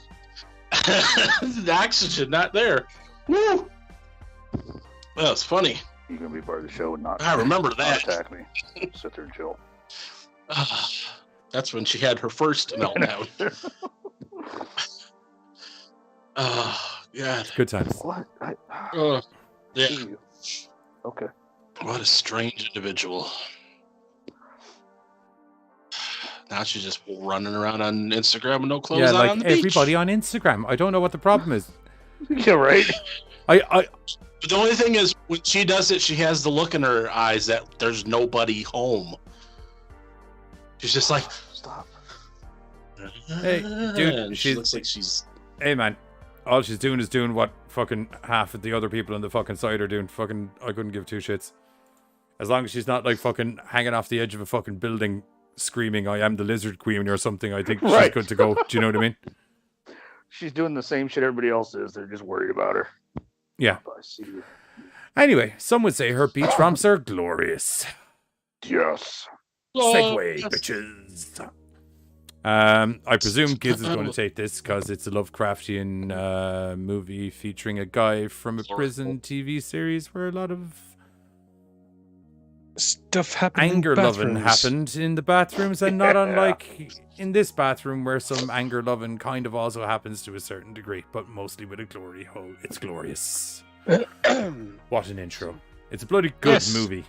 The oxygen not there. Woo! Well, it's funny. You're gonna be part of the show and not. I remember that. Attack me. Sit there and chill. That's when she had her first meltdown. Oh, God. Good times. What? Yeah. Okay. What a strange individual. Now she's just running around on Instagram with no clothes on the beach. Everybody on Instagram. I don't know what the problem is. Yeah, right. But the only thing is, when she does it, she has the look in her eyes that there's nobody home. She's just like, stop. Hey, dude, she looks like she's. Hey, man. All she's doing is doing what fucking half of the other people on the fucking side are doing. Fucking, I couldn't give two shits. As long as she's not like fucking hanging off the edge of a fucking building screaming, I am the lizard queen or something, I think she's good to go. Do you know what I mean? She's doing the same shit everybody else is. They're just worried about her. Yeah. I see you. Anyway, some would say her beach romps are glorious. Yes. Segway, bitches. I presume Giz is going to take this because it's a Lovecraftian movie featuring a guy from a prison TV series where a lot of stuff happened. Anger loving happened in the bathrooms, and not unlike in this bathroom where some anger loving kind of also happens to a certain degree, but mostly with a glory hole. It's glorious. What an intro. It's a bloody good movie.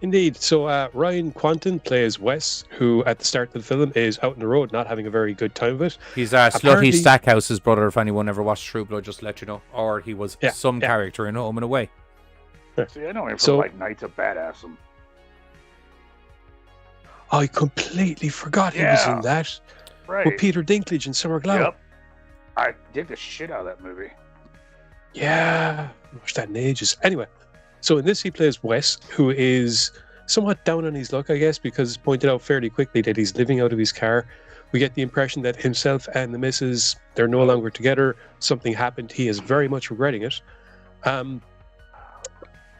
Indeed. So Ryan Quanten plays Wes, who at the start of the film is out on the road, not having a very good time of it. He's Slutty Stackhouse's brother, if anyone ever watched True Blood, just to let you know. Or he was some character in Home and Away. See, I know him from like Knights of Badass. I completely forgot he was in that. Right. With Peter Dinklage and Summer Glau. Yep. I dig the shit out of that movie. Yeah. I watched that in ages. Anyway, so in this he plays Wes, who is somewhat down on his luck, I guess, because it's pointed out fairly quickly that he's living out of his car. We get the impression that himself and the missus, they're no longer together. Something happened. He is very much regretting it.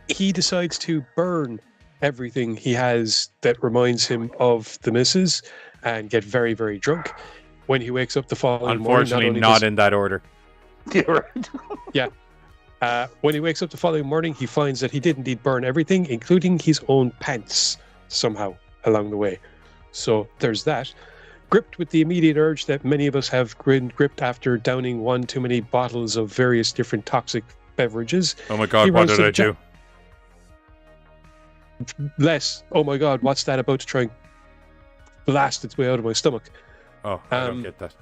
he decides to burn everything he has that reminds him of the missus and get very, very drunk. When he wakes up the following morning... Unfortunately, not in that order. Yeah, right. Yeah. When he wakes up the following morning, he finds that he did indeed burn everything, including his own pants, somehow along the way. So there's that. Gripped with the immediate urge that many of us have gripped after downing one too many bottles of various different toxic beverages. Oh my God, what did I do? Less. Oh my God, what's that about to try and blast its way out of my stomach? Oh, I don't get that.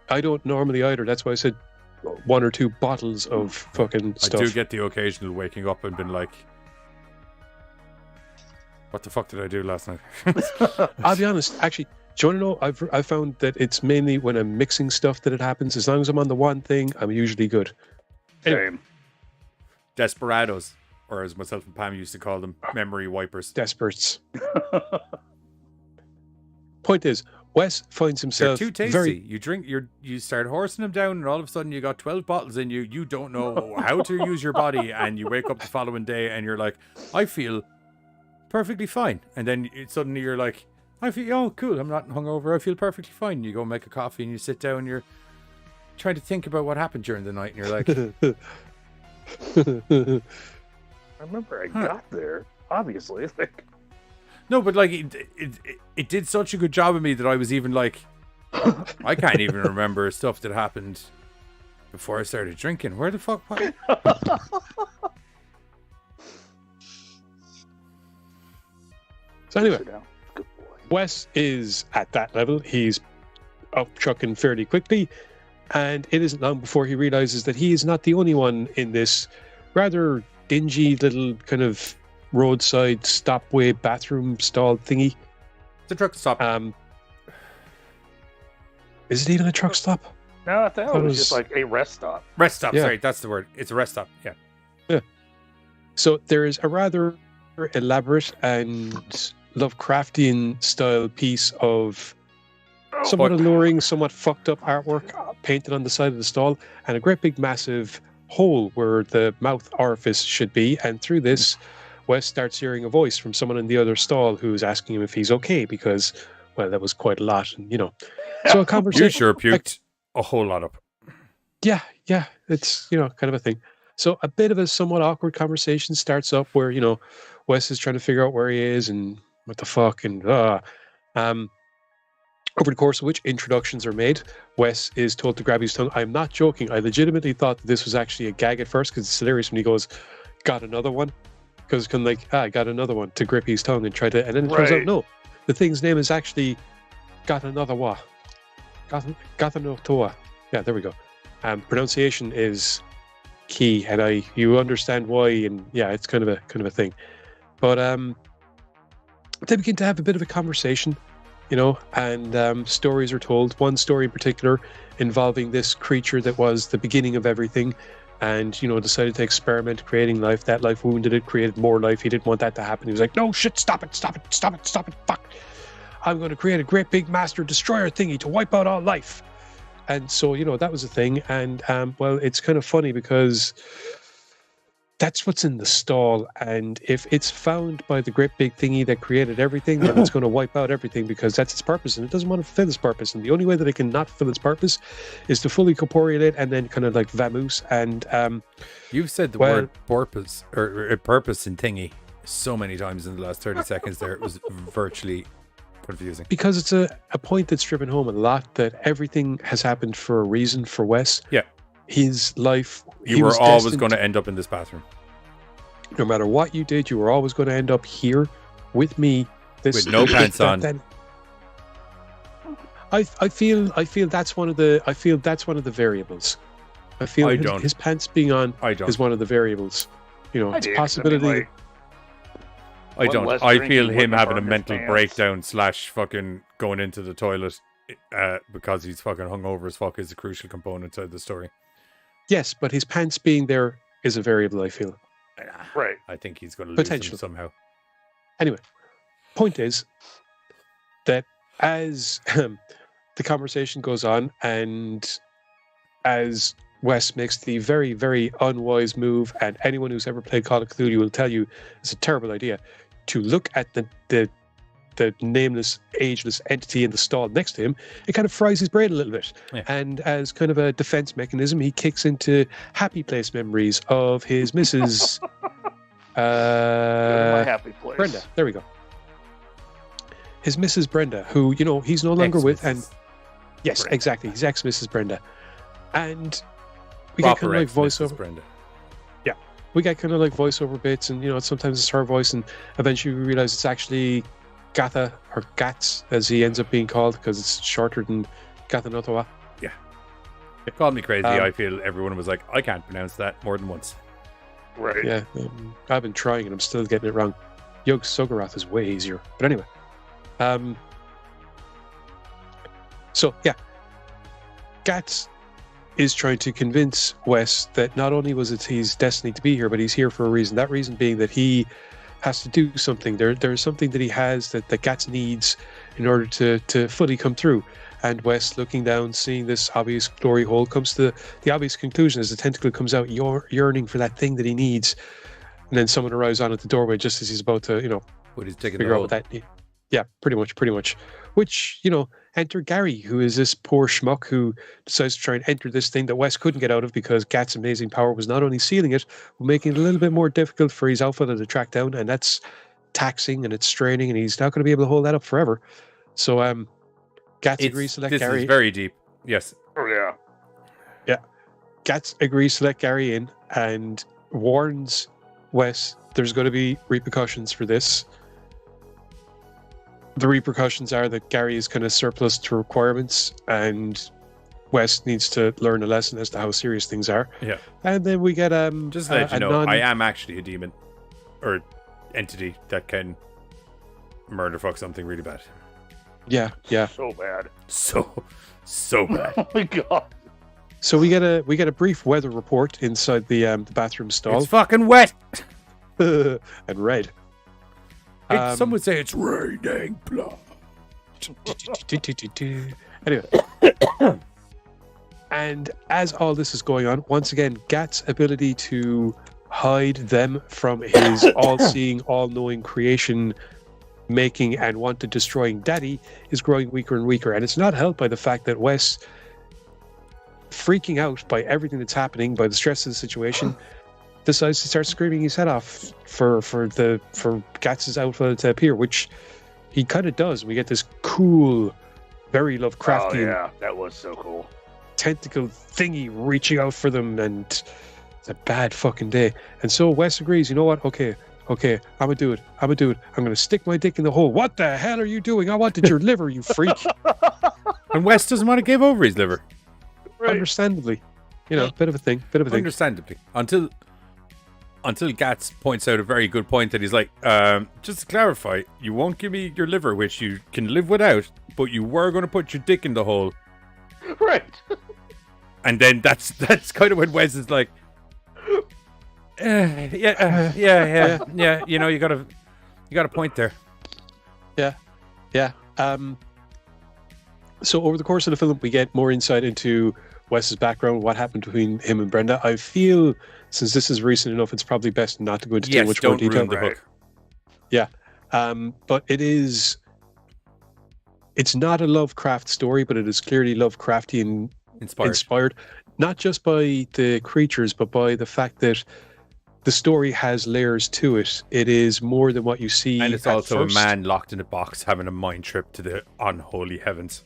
I don't normally either. That's why I said 1 or 2 bottles of fucking stuff. I do get the occasional waking up and been like, what the fuck did I do last night? I'll be honest, actually, do you want to know, I've found that it's mainly when I'm mixing stuff that it happens. As long as I'm on the one thing, I'm usually good. Same. Desperados, or as myself and Pam used to call them, memory wipers. Desperates. Point is, Wes finds himself They're too tasty. very... You start horsing them down, and all of a sudden you got 12 bottles in you. You don't know how to use your body, and you wake up the following day and you're like, I feel perfectly fine. And then suddenly you're like, I feel, oh, cool, I'm not hungover. I feel perfectly fine. You go make a coffee and you sit down and you're trying to think about what happened during the night, and you're like, I remember I got there. Obviously, it's like... No, but like it did such a good job of me that I was even like, I can't even remember stuff that happened before I started drinking. Where the fuck? What? So anyway, Wes is at that level. He's up trucking fairly quickly, and it isn't long before he realizes that he is not the only one in this rather dingy little kind of roadside stopway bathroom stall thingy. It's a truck stop. Is it even a truck stop? No, I thought it was just like a rest stop. Rest stop, Yeah. sorry, that's the word. It's a rest stop, yeah. Yeah. So there is a rather elaborate and Lovecraftian style piece of somewhat alluring, somewhat fucked up artwork painted on the side of the stall, and a great big massive hole where the mouth orifice should be. And through this, Wes starts hearing a voice from someone in the other stall who's asking him if he's okay because, well, that was quite a lot, and you know. So a conversation. You sure puked a whole lot up. Yeah, it's, you know, kind of a thing. So a bit of a somewhat awkward conversation starts up where, you know, Wes is trying to figure out where he is and what the fuck, and over the course of which introductions are made, Wes is told to grab his tongue. I'm not joking. I legitimately thought that this was actually a gag at first because it's hilarious when he goes, got another one? Because kind of like, I got another one, to grip his tongue and try to, and then it turns out, no, the thing's name is actually got another wa. Got another toa. Yeah, there we go. Pronunciation is key, and you understand why, and yeah, it's kind of a thing. But they begin to have a bit of a conversation, you know, and stories are told. One story in particular involving this creature that was the beginning of everything, and, you know, decided to experiment creating life. That life wounded it, created more life. He didn't want that to happen. He was like, no, shit, stop it, fuck. I'm going to create a great big master destroyer thingy to wipe out all life. And so, you know, that was a thing. And, well, it's kind of funny because that's what's in the stall. And if it's found by the great big thingy that created everything, then it's going to wipe out everything because that's its purpose. And it doesn't want to fulfill its purpose. And the only way that it can not fulfill its purpose is to fully corporeate it and then kind of like vamoose. And you've said the word purpose or purpose in thingy so many times in the last 30 seconds there. It was virtually confusing. Because it's a point that's driven home a lot that everything has happened for a reason for Wes. Yeah. His life... You were always going to end up in this bathroom. No matter what you did, you were always going to end up here with me. With no pants on. I feel that's one of the variables. I feel his pants being on is one of the variables. You know, it's a possibility. I don't. I feel him having a mental breakdown / fucking going into the toilet because he's fucking hungover as fuck is a crucial component to the story. Yes, but his pants being there is a variable, I feel. Right. I think he's going to lose them somehow. Anyway, point is that as the conversation goes on and as Wes makes the very, very unwise move, and anyone who's ever played Call of Cthulhu will tell you it's a terrible idea to look at the nameless, ageless entity in the stall next to him. It kind of fries his brain a little bit. Yeah. And as kind of a defense mechanism, he kicks into happy place memories of his Mrs. My happy place. Brenda. There we go. His Mrs. Brenda, who, you know, he's no longer with. And yes, Brenda. exactly. He's ex-Mrs. Brenda. And we get kind of like voiceover. Brenda. Yeah. We get kind of like voiceover bits, and, you know, sometimes it's her voice, and eventually we realize it's actually Gatha, or Gats, as he ends up being called, because it's shorter than Gathanotoa. Yeah. It called me crazy. I feel everyone was like, I can't pronounce that more than once. Right. Yeah. I've been trying and I'm still getting it wrong. Yog Sogarath is way easier. But anyway. So, yeah. Gats is trying to convince Wes that not only was it his destiny to be here, but he's here for a reason. That reason being that he has to do something. There's something that he has that Gats needs in order to fully come through. And Wes, looking down, seeing this obvious glory hole, comes to the obvious conclusion as the tentacle comes out, yearning for that thing that he needs. And then someone arrives on at the doorway just as he's about to, you know, figure out what that. Yeah, pretty much. Which, you know, enter Gary, who is this poor schmuck who decides to try and enter this thing that Wes couldn't get out of because Gat's amazing power was not only sealing it, but making it a little bit more difficult for his alpha to track down, and that's taxing and it's straining, and he's not going to be able to hold that up forever. So, Gats agrees to let Gary. This is very deep. Yes. Oh, yeah. Yeah. Gats agrees to let Gary in and warns Wes there's going to be repercussions for this. The repercussions are that Gary is kind of surplus to requirements, and Wes needs to learn a lesson as to how serious things are. Yeah. And then we get just to let you know, I am actually a demon or entity that can murder fuck something really bad. Yeah. So bad. So bad. Oh my god. So we get a brief weather report inside the bathroom stall. It's fucking wet and red. Some would say it's raining blood. Anyway. And as all this is going on, once again, Gat's ability to hide them from his all-seeing, all-knowing creation making and wanted destroying daddy is growing weaker and weaker. And it's not helped by the fact that Wes, freaking out by everything that's happening, by the stress of the situation, decides to start screaming his head off for Gats' alpha to appear, which he kind of does. We get this cool, very Lovecraftian. Oh yeah, that was so cool. Tentacle thingy reaching out for them, and it's a bad fucking day. And so Wes agrees. You know what? Okay, I'm gonna do it. I'm gonna stick my dick in the hole. What the hell are you doing? I wanted your liver, you freak. And Wes doesn't want to give over his liver. Right. Understandably, you know, bit of a thing. Understandably, until Gats points out a very good point that he's like, just to clarify, you won't give me your liver, which you can live without, but you were going to put your dick in the hole. Right. And then that's kind of when Wes is like, yeah. You know, you got a point there. Yeah. So over the course of the film, we get more insight into Wes's background, what happened between him and Brenda. I feel, since this is recent enough, it's probably best not to go into too much more detail. Ruin the hook. Yeah. But it's not a Lovecraft story, but it is clearly Lovecraftian inspired, not just by the creatures, but by the fact that the story has layers to it. It is more than what you see. And it's also a man locked in a box having a mind trip to the unholy heavens.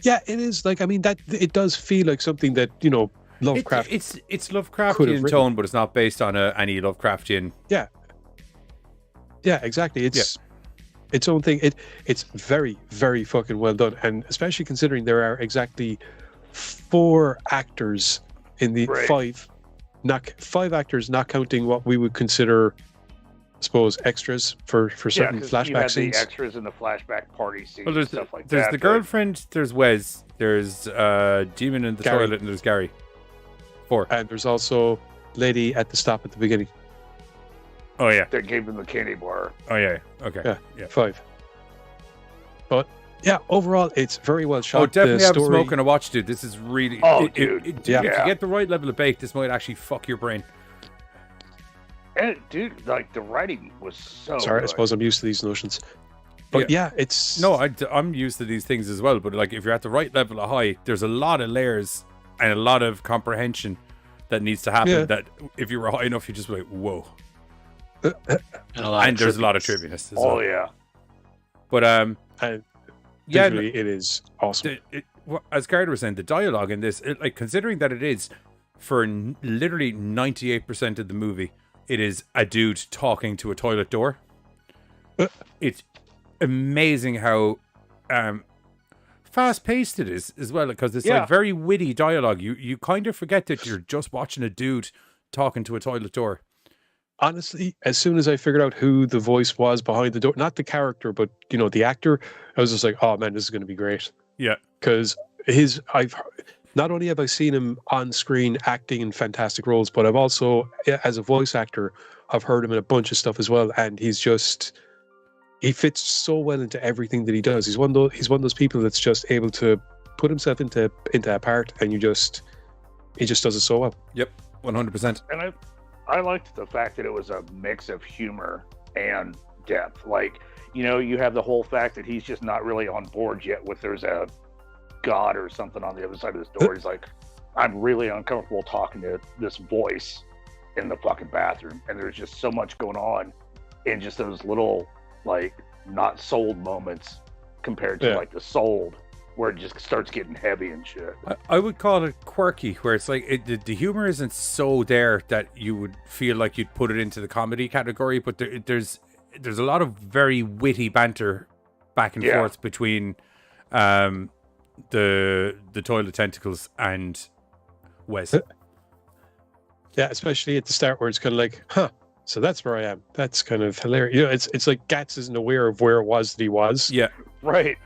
Yeah, it is. Like, I mean, that it does feel like something that, you know, Lovecraft. It's Lovecraftian tone, but it's not based on any Lovecraftian. Yeah, exactly. It's its own thing. It's very, very fucking well done, and especially considering there are exactly 4 actors in the 5 actors, not counting what we would consider, I suppose, extras for certain flashback scenes. The extras in the flashback party scenes. Well, there's stuff like there's that. the girlfriend, there's Wes, there's Demon in the Gary. toilet, and there's Gary. 4. And there's also lady at the stop at the beginning. Oh yeah. That gave him the candy bar. Oh yeah. Okay. Yeah. 5. But Yeah, overall, it's very well shot. Oh, definitely The have a story... smoke and a watch, dude. This is really... dude. If you get the right level of bake, this might actually fuck your brain. And dude, like the writing was so Sorry, good. I suppose I'm used to these notions. But yeah, it's... No, I'm used to these things as well, but like if you're at the right level of high, there's a lot of layers and a lot of comprehension that needs to happen that if you were high enough, you just be like, whoa. And there's a lot of trippiness as well. Oh, yeah. But, and visually, it is awesome. As Carter was saying, the dialogue in this, like considering that it is for literally 98% of the movie, it is a dude talking to a toilet door. It's amazing how fast-paced it is as well, because it's like very witty dialogue. You kind of forget that you're just watching a dude talking to a toilet door. Honestly, as soon as I figured out who the voice was behind the door, not the character, but the actor, I was just like, oh man, this is going to be great. Yeah, because not only have I seen him on screen acting in fantastic roles, but I've also, as a voice actor, I've heard him in a bunch of stuff as well, and he fits so well into everything that he does. He's one of those people that's just able to put himself into a part, and he just does it so well. Yep, 100%. And I liked the fact that it was a mix of humor and depth. Like, you have the whole fact that he's just not really on board yet with there's a god or something on the other side of this door. He's like, I'm really uncomfortable talking to this voice in the fucking bathroom. And there's just so much going on in just those little, like, not sold moments compared to like the sold, where it just starts getting heavy and shit. I would call it quirky, where it's like the humor isn't so there that you would feel like you'd put it into the comedy category, but there's a lot of very witty banter back and forth between the toilet tentacles and Wes. Yeah, especially at the start where it's kind of like, so that's where I am. That's kind of hilarious. It's like Gats isn't aware of where it was that he was. Yeah. Right.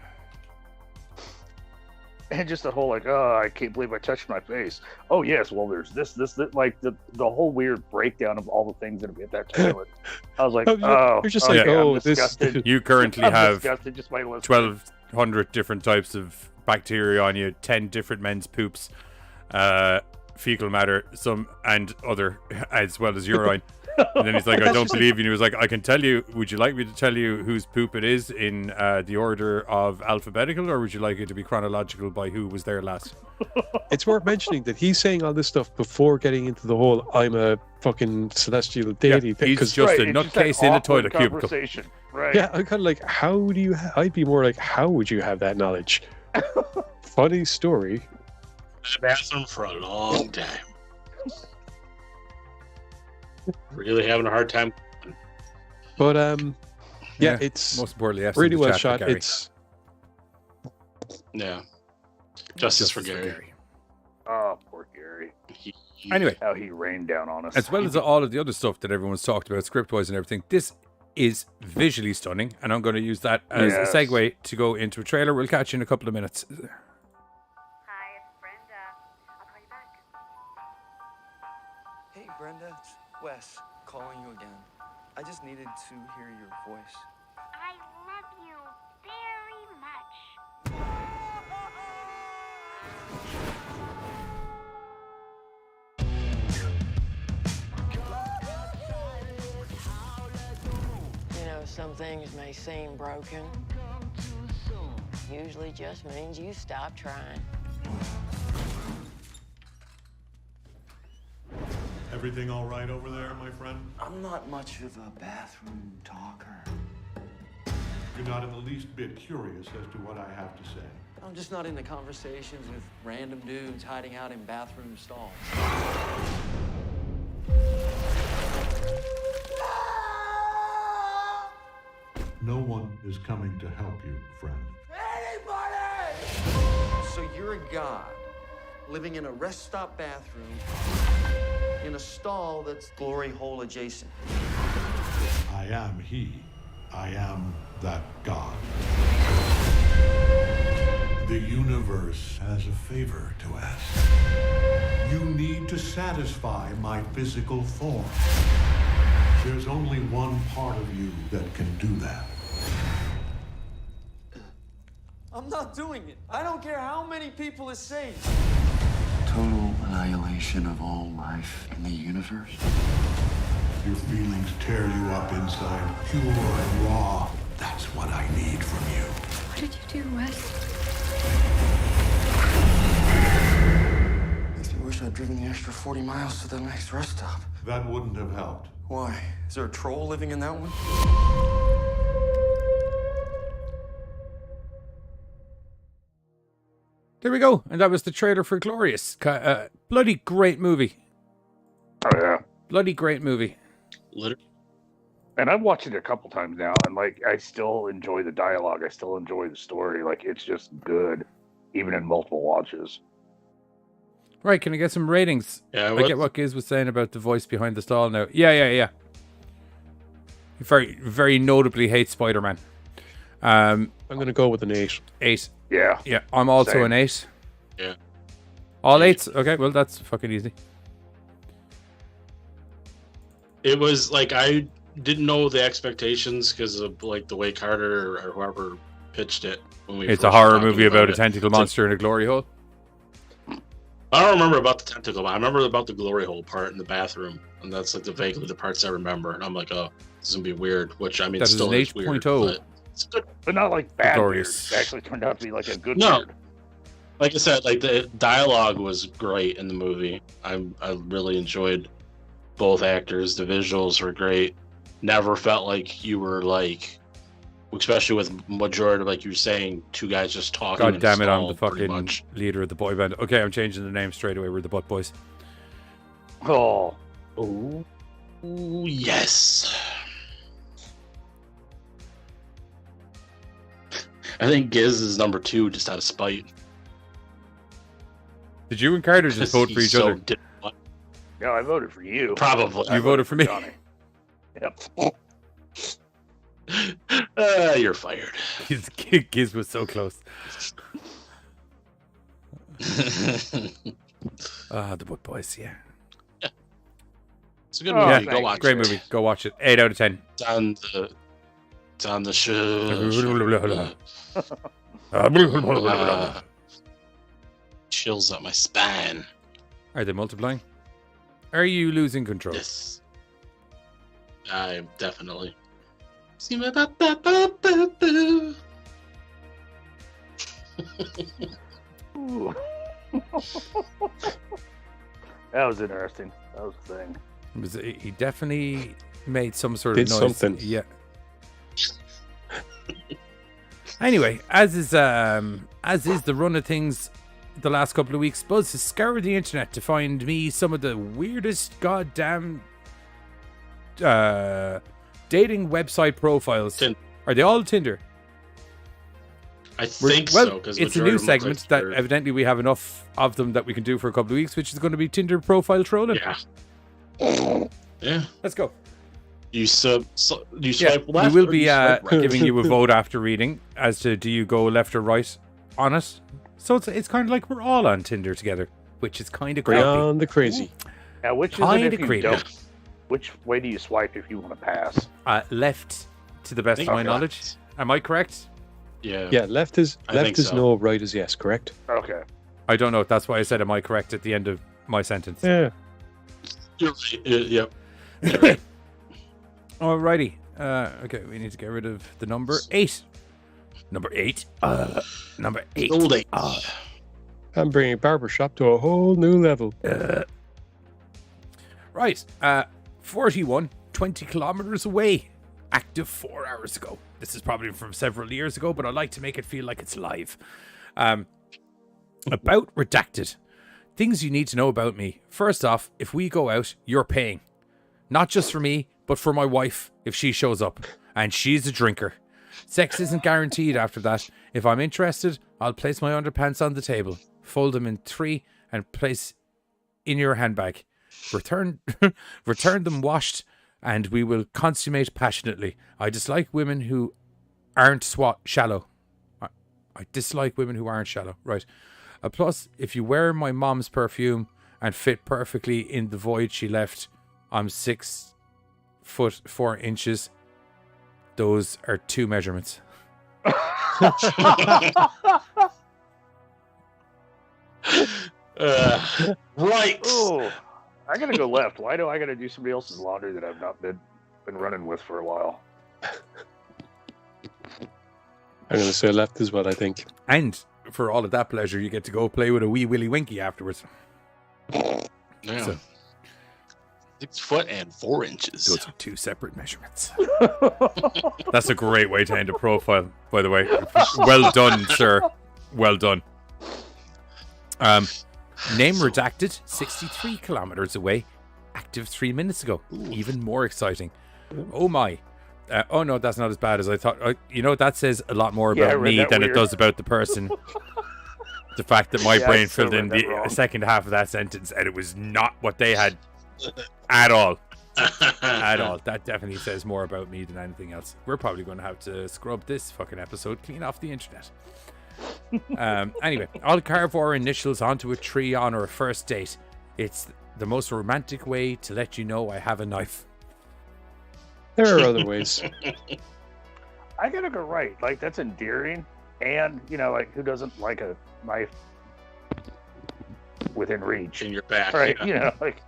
And just the whole like, oh, I can't believe I touched my face. Oh yes, well there's this, like the whole weird breakdown of all the things that have hit that toilet. I was like, you're just like, I'm disgusted. You currently have disgusted just by listening. 1,200 different types of bacteria on you, 10 different men's poops, fecal matter, some and other, as well as urine. And then he's like, I don't believe you. And he was like, I can tell you, would you like me to tell you whose poop it is in the order of alphabetical, or would you like it to be chronological by who was there last? It's worth mentioning that he's saying all this stuff before getting into the whole I'm a fucking celestial deity thing. He's just a nutcase in a toilet cubicle. Right. Yeah, I'm kind of like, how do you... I'd be more like, how would you have that knowledge? Funny story. Bathroom for a long time. Really having a hard time. But it's most importantly really well shot. It's Justice for Gary. Oh, poor Gary. Anyway, how he rained down on us. As well as all of the other stuff that everyone's talked about, script-wise and everything, this is visually stunning, and I'm going to use that as a segue to go into a trailer. We'll catch you in a couple of minutes. Hi, it's Brenda. I'll call you back. Hey, Brenda, it's Wes calling you again. I just needed to hear your voice. I love you very much. You know, some things may seem broken. Usually just means you stop trying. Everything all right over there, my friend? I'm not much of a bathroom talker. You're not in the least bit curious as to what I have to say. I'm just not into conversations with random dudes hiding out in bathroom stalls. No one is coming to help you, friend. So you're a god living in a rest stop bathroom in a stall that's glory hole adjacent. I am he. I am that God. The universe has a favor to ask. You need to satisfy my physical form. There's only one part of you that can do that. I'm not doing it. I don't care how many people it saves. Total annihilation of all life in the universe. Your feelings tear you up inside, pure and raw. That's what I need from you. What did you do, Wes? Makes me wish I'd driven the extra 40 miles to the next rest stop. That wouldn't have helped. Why? Is there a troll living in that one? There we go. And that was the trailer for Glorious. Bloody great movie. Oh, yeah. Bloody great movie. And I've watched it a couple times now, and like I still enjoy the dialogue. I still enjoy the story. Like it's just good, even in multiple watches. Right, can I get some ratings? Yeah, I get what Giz was saying about the voice behind the stall now. Yeah. He very notably hates Spider-Man. I'm going to go with an 8. 8. Yeah. Yeah, I'm also Same. an 8. Yeah. All 8s? Okay, well, that's fucking easy. It was like I didn't know the expectations because of like the way Carter or whoever pitched it when we. It's first a horror talked movie about a it. tentacle monster in a glory hole. I don't remember about the tentacle, but I remember about the glory hole part in the bathroom, and that's like vaguely the parts I remember. And I'm like, oh, this is gonna be weird. Which I mean, That it is still an is weird, 8.0. but it's good. But not like bad Glorious. weird. It actually turned out to be like a good No. weird. Like I said, like the dialogue was great in the movie. I really enjoyed both actors. The visuals were great. Never felt like you were like, especially with majority of like you were saying, two guys just talking. God in a damn it, I'm stall, the pretty fucking much. leader of the boy band. Okay, I'm changing the name straight away. We're the Butt Boys. Oh. Ooh, yes. I think Giz is number 2 just out of spite. Did you and Carter just vote for each other? No, I voted for you. Probably. You voted for me? Johnny. Yep. You're fired. Giz was so close. The Butt Boys, yeah. It's a good movie. Yeah, Go watch great it. movie. Go watch it. 8 out of 10. It's on the show. Chills up my spine. Are they multiplying? Are you losing control? Yes. I definitely. See my Ooh. That was interesting. That was the thing. He definitely made some sort Did of noise. something. Yeah. Anyway, as is the run of things the last couple of weeks, Buzz has scoured the internet to find me some of the weirdest goddamn dating website profiles. Are they all Tinder? I think so. Because it's a new segment that evidently we have enough of them that we can do for a couple of weeks, which is going to be Tinder profile trolling. Yeah. Let's go. You swipe Yeah, left. we will or be you swipe right? giving you a vote after reading as to do you go left or right on it. So it's kind of like we're all on Tinder together, which is kind of creepy. Beyond the crazy. Now, which is it Kinda if you creepy. don't? Which way do you swipe if you want to pass? Left, to the best of my Okay. knowledge. Am I correct? Yeah. Yeah, left is I think so. no, right is yes, correct? Okay. I don't know. That's why I said am I correct at the end of my sentence. Yeah. You're right. Yep. Alrighty. Okay, we need to get rid of the number 8. Number 8. Number 8. Old 8. I'm bringing barbershop to a whole new level. Right. 41, 20 kilometers away. Active 4 hours ago. This is probably from several years ago, but I like to make it feel like it's live. About Redacted. Things you need to know about me. First off, if we go out, you're paying. Not just for me, but for my wife if she shows up. And she's a drinker. Sex isn't guaranteed after that. If I'm interested, I'll place my underpants on the table, fold them in 3, and place in your handbag. Return them washed, and we will consummate passionately. I dislike women who aren't shallow. I dislike women who aren't shallow. Right. Plus, if you wear my mom's perfume and fit perfectly in the void she left, I'm 6 foot 4 inches. Those are 2 measurements. Right. Oh, I gotta go left. Why do I gotta do somebody else's laundry that I've not been running with for a while? I'm going to say left as well, I think. And for all of that pleasure, you get to go play with a wee Willy Winky afterwards. Yeah. So, 6 foot and 4 inches. those are 2 separate measurements. That's a great way to end a profile, by the way. Well done, sir. Well done. Name redacted, 63 kilometers away, active 3 minutes ago. Even more exciting. Oh my. Oh no, that's not as bad as I thought. That says a lot more about me than it does about the person. The fact that my brain filled in the second half of that sentence and it was not what they had at all. At all. That definitely says more about me than anything else. We're probably going to have to scrub this fucking episode clean off the internet. Anyway, I'll carve our initials onto a tree on our first date. It's the most romantic way to let you know I have a knife. There are other ways. I gotta go right. Like, that's endearing. And, like, who doesn't like a knife within reach? In your back. Right. Yeah. Like,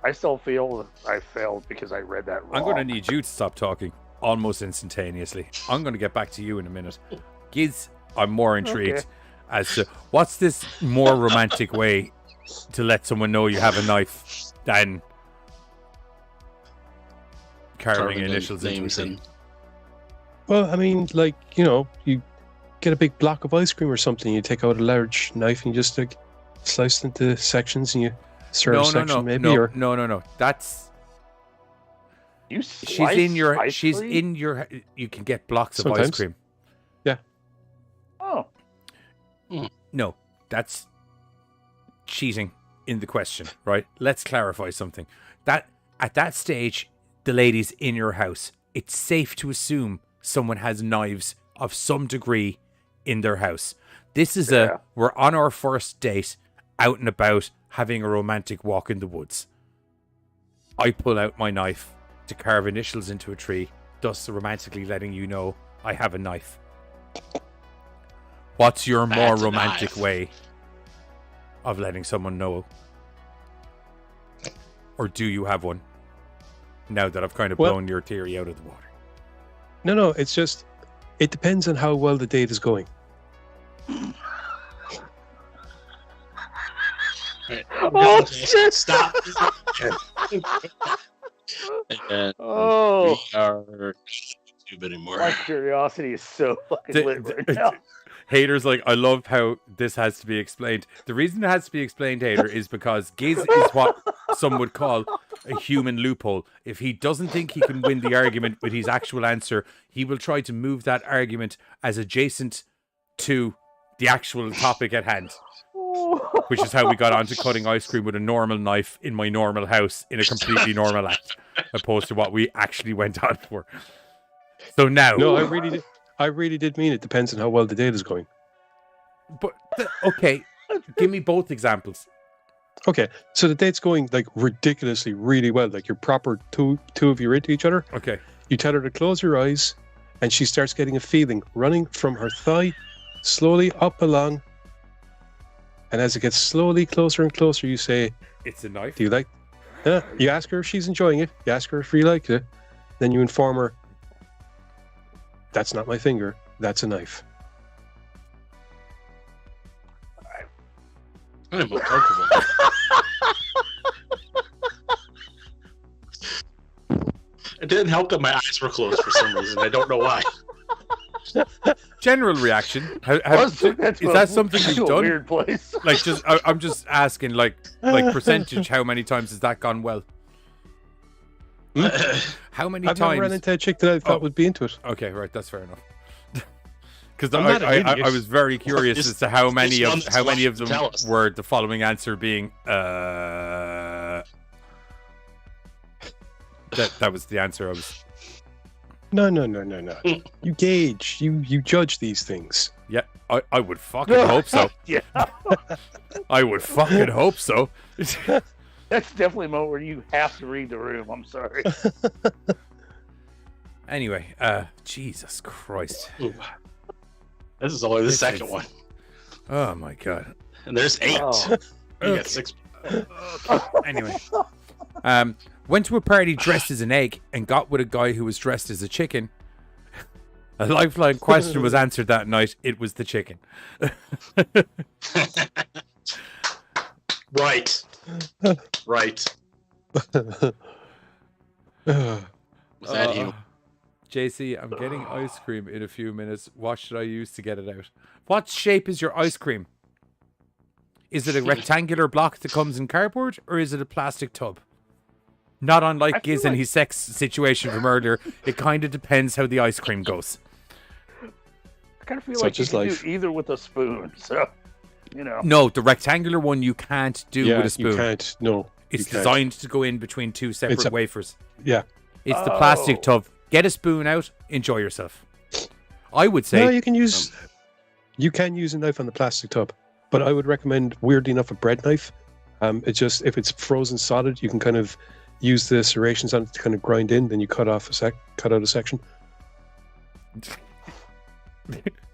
I still feel I failed because I read that wrong. I'm going to need you to stop talking almost instantaneously. I'm going to get back to you in a minute. Giz, I'm more intrigued as to what's this more romantic way to let someone know you have a knife than carving initials into a tree. Well, I mean, like, you get a big block of ice cream or something, you take out a large knife and you just slice it into sections and you serve a section maybe. No. That's she's in your you can get blocks of ice cream. Yeah. Oh. No, that's cheating in the question, right? Let's clarify something. That at that stage, the lady's in your house. It's safe to assume someone has knives of some degree in their house. This is we're on our first date, out and about, having a romantic walk in the woods. I pull out my knife to carve initials into a tree, thus romantically letting you know I have a knife. What's your more romantic way of letting someone know? Or do you have one? Now that I've kind of blown your theory out of the water. No, it's just, it depends on how well the date is going. Oh, shit! Stop. And we are not YouTube anymore. My curiosity is so fucking lit right now. Hater's like, I love how this has to be explained. The reason it has to be explained, Hater, is because Giz is what some would call a human loophole. If he doesn't think he can win the argument with his actual answer, he will try to move that argument as adjacent to the actual topic at hand. Which is how we got onto cutting ice cream with a normal knife in my normal house in a completely normal act, opposed to what we actually went on for. So now... No, I really did mean it depends on how well the date is going. But, okay, give me both examples. Okay, so the date's going like ridiculously really well. Like you're proper two of you are into each other. Okay. You tell her to close her eyes and she starts getting a feeling running from her thigh, slowly up along. And as it gets slowly closer and closer, you say, "It's a knife." Do you like? You ask her if she's enjoying it. You ask her if she likes it. Then you inform her, "That's not my finger. That's a knife." I'm uncomfortable. It didn't help that my eyes were closed for some reason. I don't know why. General reaction. Is that something you've done? Weird place. Like, I'm just asking, like percentage. How many times has that gone well? How many I've times? never ran into a chick that I thought would be into it. Okay, right, that's fair enough. Because I was very curious as to how many of them were the following answer being that was the answer I was. No. You gauge, you judge these things. Yeah, I would fucking hope so. Yeah. I would fucking hope so. That's definitely a moment where you have to read the room. I'm sorry. Anyway, Jesus Christ. This is only the second one. Oh my god. And there's 8. Oh. You got 6. Anyway. Went to a party dressed as an egg and got with a guy who was dressed as a chicken. A lifeline question was answered that night. It was the chicken. Right. Right. Was that you? JC, I'm getting ice cream in a few minutes. What should I use to get it out? What shape is your ice cream? Is it a rectangular block that comes in cardboard, or is it a plastic tub? Not unlike Giz and his sex situation from earlier, it kind of depends how the ice cream goes. I kind of feel like you can do either with a spoon, so, you know. No, the rectangular one you can't do with a spoon. You can't, no. It's designed to go in between two separate wafers. Yeah. It's the plastic tub. Get a spoon out, enjoy yourself. I would say... No, you can use a knife on the plastic tub, but I would recommend, weirdly enough, a bread knife. It's just, if it's frozen solid, you can kind of use the serrations on it to kind of grind in, then you cut out a section.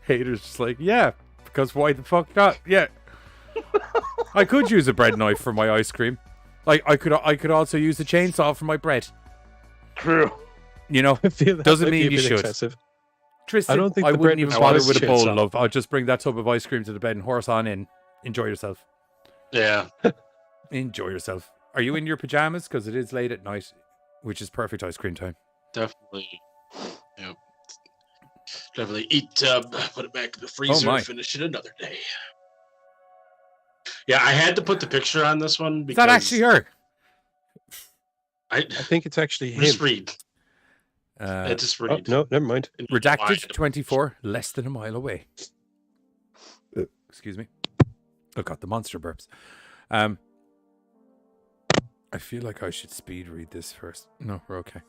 Haters just like, yeah, because why the fuck not? Yeah. I could use a bread knife for my ice cream. Like I could also use a chainsaw for my bread. True. You know, doesn't mean you should. Excessive. Tristan, I don't think I the wouldn't bread even was bother with a bowl, chainsaw. love. I'll just bring that tub of ice cream to the bed and horse on in. Enjoy yourself. Yeah. Enjoy yourself. Are you in your pajamas? Because it is late at night, which is perfect ice cream time. Definitely. Yep. Definitely eat tub, put it back in the freezer, finish it another day. Yeah, I had to put the picture on this one because... Is that actually her? I think it's actually him. Just read. Just read. Oh, no, never mind. Redacted 24, less than a mile away. Excuse me. I got the monster burps. I feel like I should speed read this first. No, we're okay.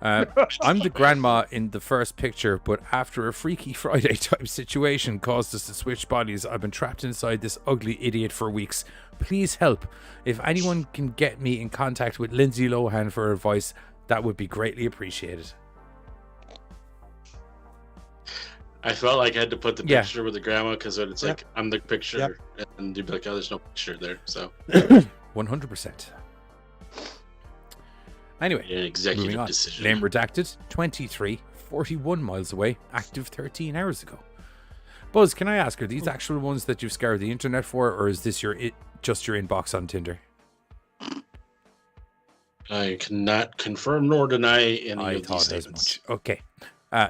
I'm the grandma in the first picture, but after a Freaky Friday type situation caused us to switch bodies, I've been trapped inside this ugly idiot for weeks. Please help. If anyone can get me in contact with Lindsay Lohan for advice, that would be greatly appreciated. I felt like I had to put the picture with the grandma because it's like, I'm the picture, and you'd be like, oh, there's no picture there, so. 100%. Anyway, an executive moving on. decision. Name redacted, 23, 41 miles away, active 13 hours ago. Buzz, can I ask, are these actual ones that you've scoured the internet for, or is this just your inbox on Tinder? I cannot confirm nor deny any of these Much. statements. Okay.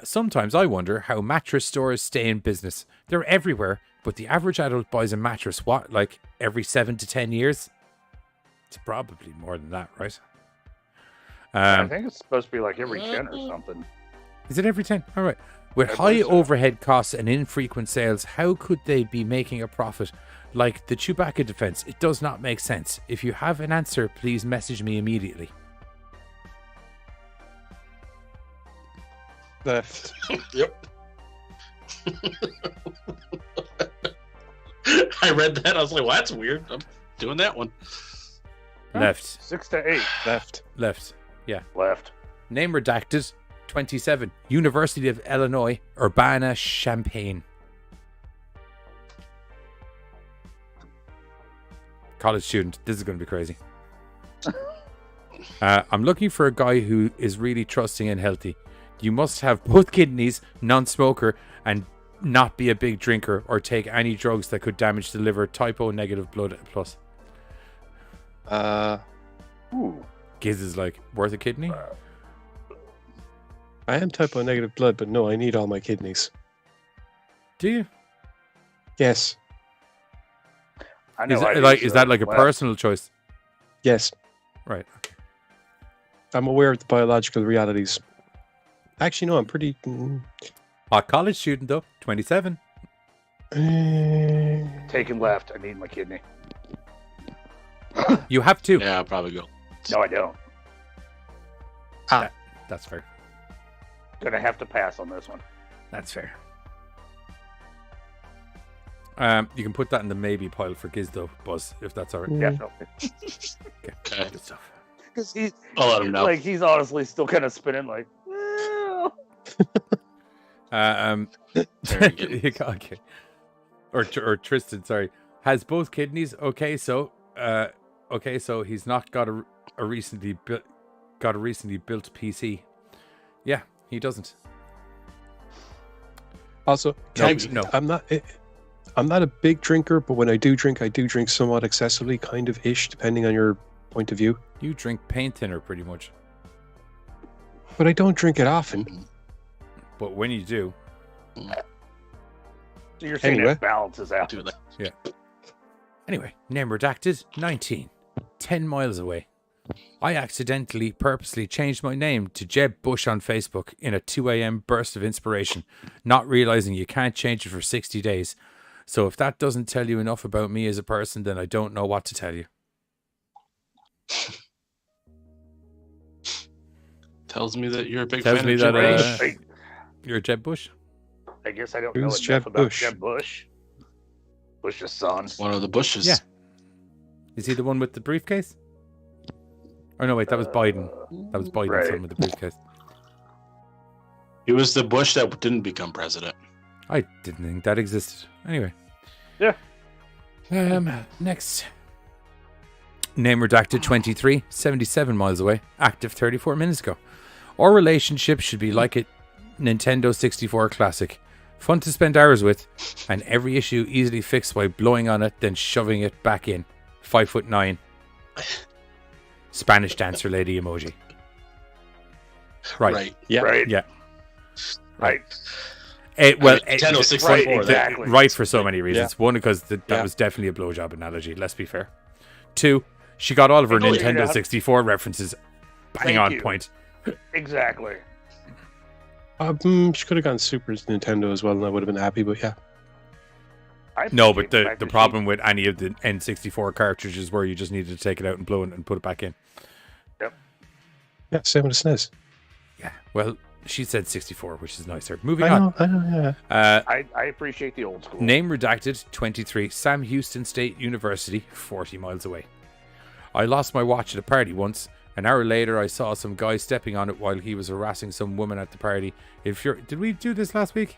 Sometimes I wonder how mattress stores stay in business. They're everywhere, but the average adult buys a mattress, what, like every 7 to 10 years? It's probably more than that, right? I think it's supposed to be like every 10 or something. Is it every 10? All right. With high overhead costs and infrequent sales, how could they be making a profit? Like the Chewbacca defense, it does not make sense. If you have an answer, please message me immediately. Left. Yep. I read that. I was like, well, that's weird. I'm doing that one. Left. 6 to 8. Left. Yeah. Left. Name redacted. 27. University of Illinois, Urbana-Champaign. College student. This is going to be crazy. I'm looking for a guy who is really trusting and healthy. You must have both kidneys, non-smoker, and not be a big drinker or take any drugs that could damage the liver. Type O negative blood plus. Giz is like, worth a kidney? I am type O negative blood, but no, I need all my kidneys. Do you? Yes. I know is that like a personal choice? Yes. Right. I'm aware of the biological realities. Actually, no, I'm pretty... Hot college student, though. 27. Taking left. I need my kidney. You have to. Yeah, I'll probably go. No, I don't. That's fair. Gonna have to pass on this one. That's fair. You can put that in the maybe pile for Giz, though, Buzz, if that's all right. Definitely. Okay. Good stuff. Because he's, I'll let him know. Like, he's honestly still kind of spinning like, well. Okay. Or Tristan, sorry, has both kidneys. Okay, so he's not got a recently built PC. Yeah, he doesn't. Also, no. I'm not a big drinker, but when I do drink somewhat excessively, kind of ish, depending on your point of view. You drink paint thinner pretty much. But I don't drink it often. But when you do. So you're saying Anyway. it balances out. Yeah. Anyway, name redacted, 19. 10 miles away. I accidentally, purposely changed my name to Jeb Bush on Facebook in a 2 a.m. burst of inspiration, not realizing you can't change it for 60 days. So if that doesn't tell you enough about me as a person, then I don't know what to tell you. Tells me that you're a big Tells fan me of Jeb that Bush. you're a Jeb Bush? I guess I don't Who's know enough Jeb about Bush? Jeb Bush. Bush's son. One of the Bushes. Yeah. Is he the one with the briefcase? Oh no, wait, that was Biden. That was Biden's right. son with the briefcase. He was the Bush that didn't become president. I didn't think that existed. Anyway. Yeah. Next. Name redacted 23, 77 miles away, active 34 minutes ago. Our relationship should be like a Nintendo 64 classic. Fun to spend hours with, and every issue easily fixed by blowing on it, then shoving it back in. 5'9". Spanish dancer lady emoji. Right. Yeah. Right. Yeah. Right. Nintendo 64. Right, exactly. Right for so many reasons. Yeah. One, because that was definitely a blowjob analogy, let's be fair. Two, she got all of her Nintendo 64 references bang on you. point. Exactly. She could have gone Super Nintendo as well, and I would have been happy. But yeah, No, but the fact that problem with any of the N64 cartridges where you just needed to take it out and blow it and put it back in. Yep. yeah, same with the SNES. Yeah. Well, she said 64, which is nicer. Moving on. I know, yeah. I appreciate the old school. Name redacted, 23, Sam Houston State University, 40 miles away. I lost my watch at a party once. An hour later, I saw some guy stepping on it while he was harassing some woman at the party. Did we do this last week?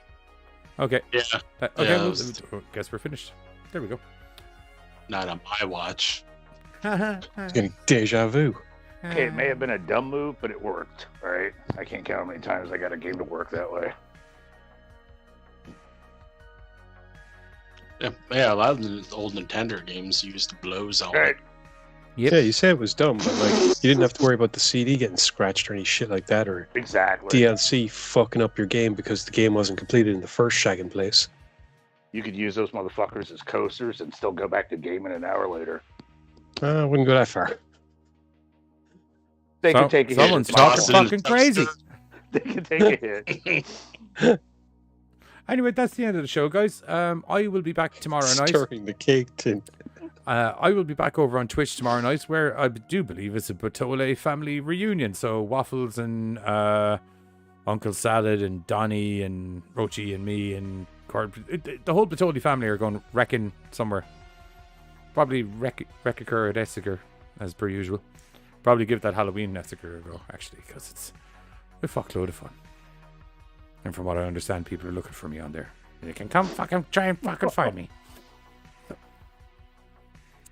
Okay. Yeah. Okay, Yeah, guess we're finished. There we go. Not on my watch. It's getting deja vu. Okay, it may have been a dumb move, but it worked. All right. I can't count how many times I got a game to work that way. Yeah, a lot of the old Nintendo games used blows on Right. it. Yep. Yeah, you say it was dumb, but like you didn't have to worry about the CD getting scratched or any shit like that, or Exactly. DLC fucking up your game because the game wasn't completed in the first shagging place. You could use those motherfuckers as coasters and still go back to gaming an hour later. I wouldn't go that far. They can take a hit. Someone's It's talking possible. fucking crazy. They can take a hit. Anyway, that's the end of the show, guys. I will be back tomorrow night. Stirring the cake tin. I will be back over on Twitch tomorrow night, where I do believe it's a Batole family reunion. So Waffles and Uncle Salad and Donnie and Rochi and me and the whole Batole family are going wrecking somewhere. Probably Wrecker at Essiger, as per usual. Probably give that Halloween Essiger a go, actually, because it's a fuckload of fun. And from what I understand, people are looking for me on there. And they can come fucking try and fucking find me.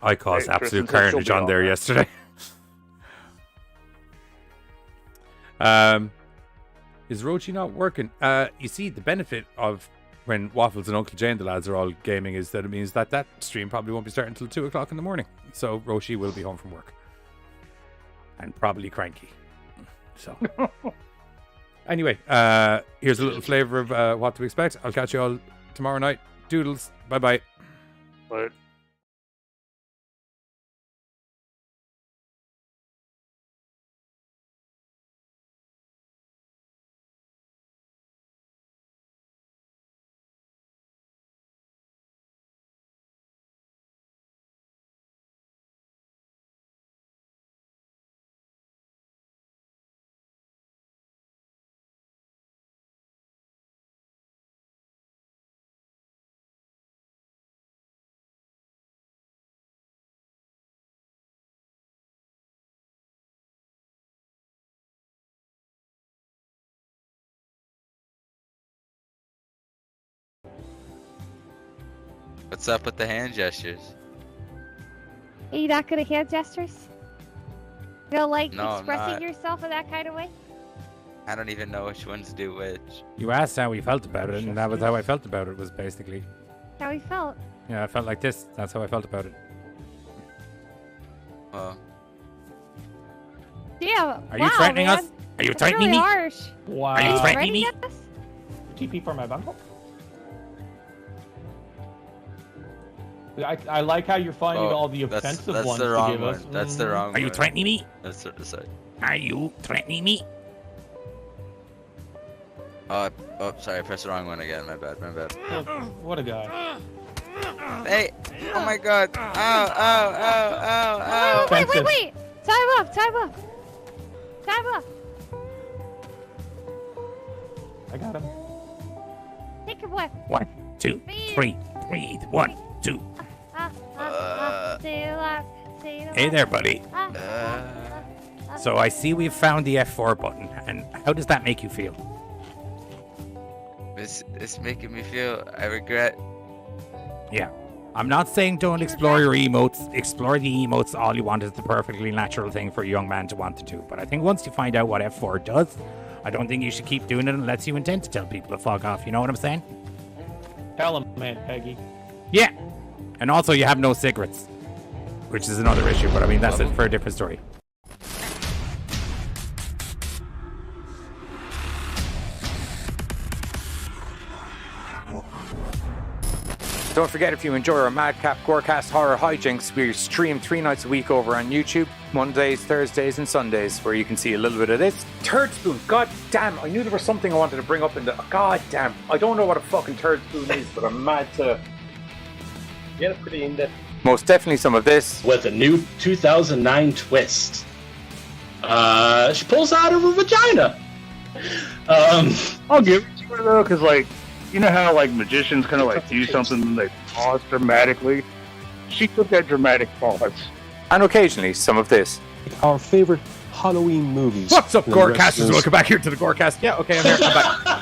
I caused Hey, absolute Tristan said she'll carnage be on all there right. yesterday. Is Rochi not working? You see, the benefit of when Waffles and Uncle Jay and the lads are all gaming is that it means that stream probably won't be starting until 2 o'clock in the morning. So Rochi will be home from work. And probably cranky. So. Anyway, here's a little flavour of what to expect. I'll catch you all tomorrow night. Doodles. Bye-bye. But What's up with the hand gestures? Are you not good at hand gestures? You don't like No, I'm expressing not. yourself in that kind of way? I don't even know which ones do which. You asked how we felt about it, and that was how I felt about it, was basically. How he felt? Yeah, I felt like this. That's how I felt about it. Oh. Yeah. Are you threatening man. us? Are you That's threatening really me? harsh. Wow. Are you threatening me? us? TP for my bundle? I like how you're finding all the offensive that's ones the to wrong give one. us. That's the wrong one. Are you threatening me? That's sorry. Are you threatening me? Oh, sorry, I pressed the wrong one again. My bad. What a guy. Hey! Oh my god! Ow! Wait! Time up! I got him. Take a breath. 1, 2, 3. Breathe. 1, 2. Hey there, buddy. So I see we've found the F4 button, and how does that make you feel? It's making me feel I regret. Yeah. I'm not saying don't explore your emotes. Explore the emotes all you want. Is the perfectly natural thing for a young man to want to do. But I think once you find out what F4 does, I don't think you should keep doing it unless you intend to tell people to fuck off. You know what I'm saying? Tell him, man, Peggy. Yeah. And also you have no cigarettes, which is another issue. But I mean, that's it for a different story. Don't forget, if you enjoy our Madcap Gorecast horror hijinks, we stream 3 nights a week over on YouTube, Mondays, Thursdays, and Sundays, where you can see a little bit of this. Turd spoon, god damn, I knew there was something I wanted to bring up in the... God damn, I don't know what a fucking turd spoon is, but I'm mad to... Yeah, pretty in-depth. Most definitely some of this. With a new 2009 twist. She pulls out of her vagina. I'll give it to her though, because like, you know how like magicians kind of like do something and they pause dramatically? She took that dramatic pause. And occasionally some of this. Our favorite Halloween movies. What's up, And the rest Gorecasters? is- Welcome back here to the Gorecast. Yeah, okay, I'm here. Come back.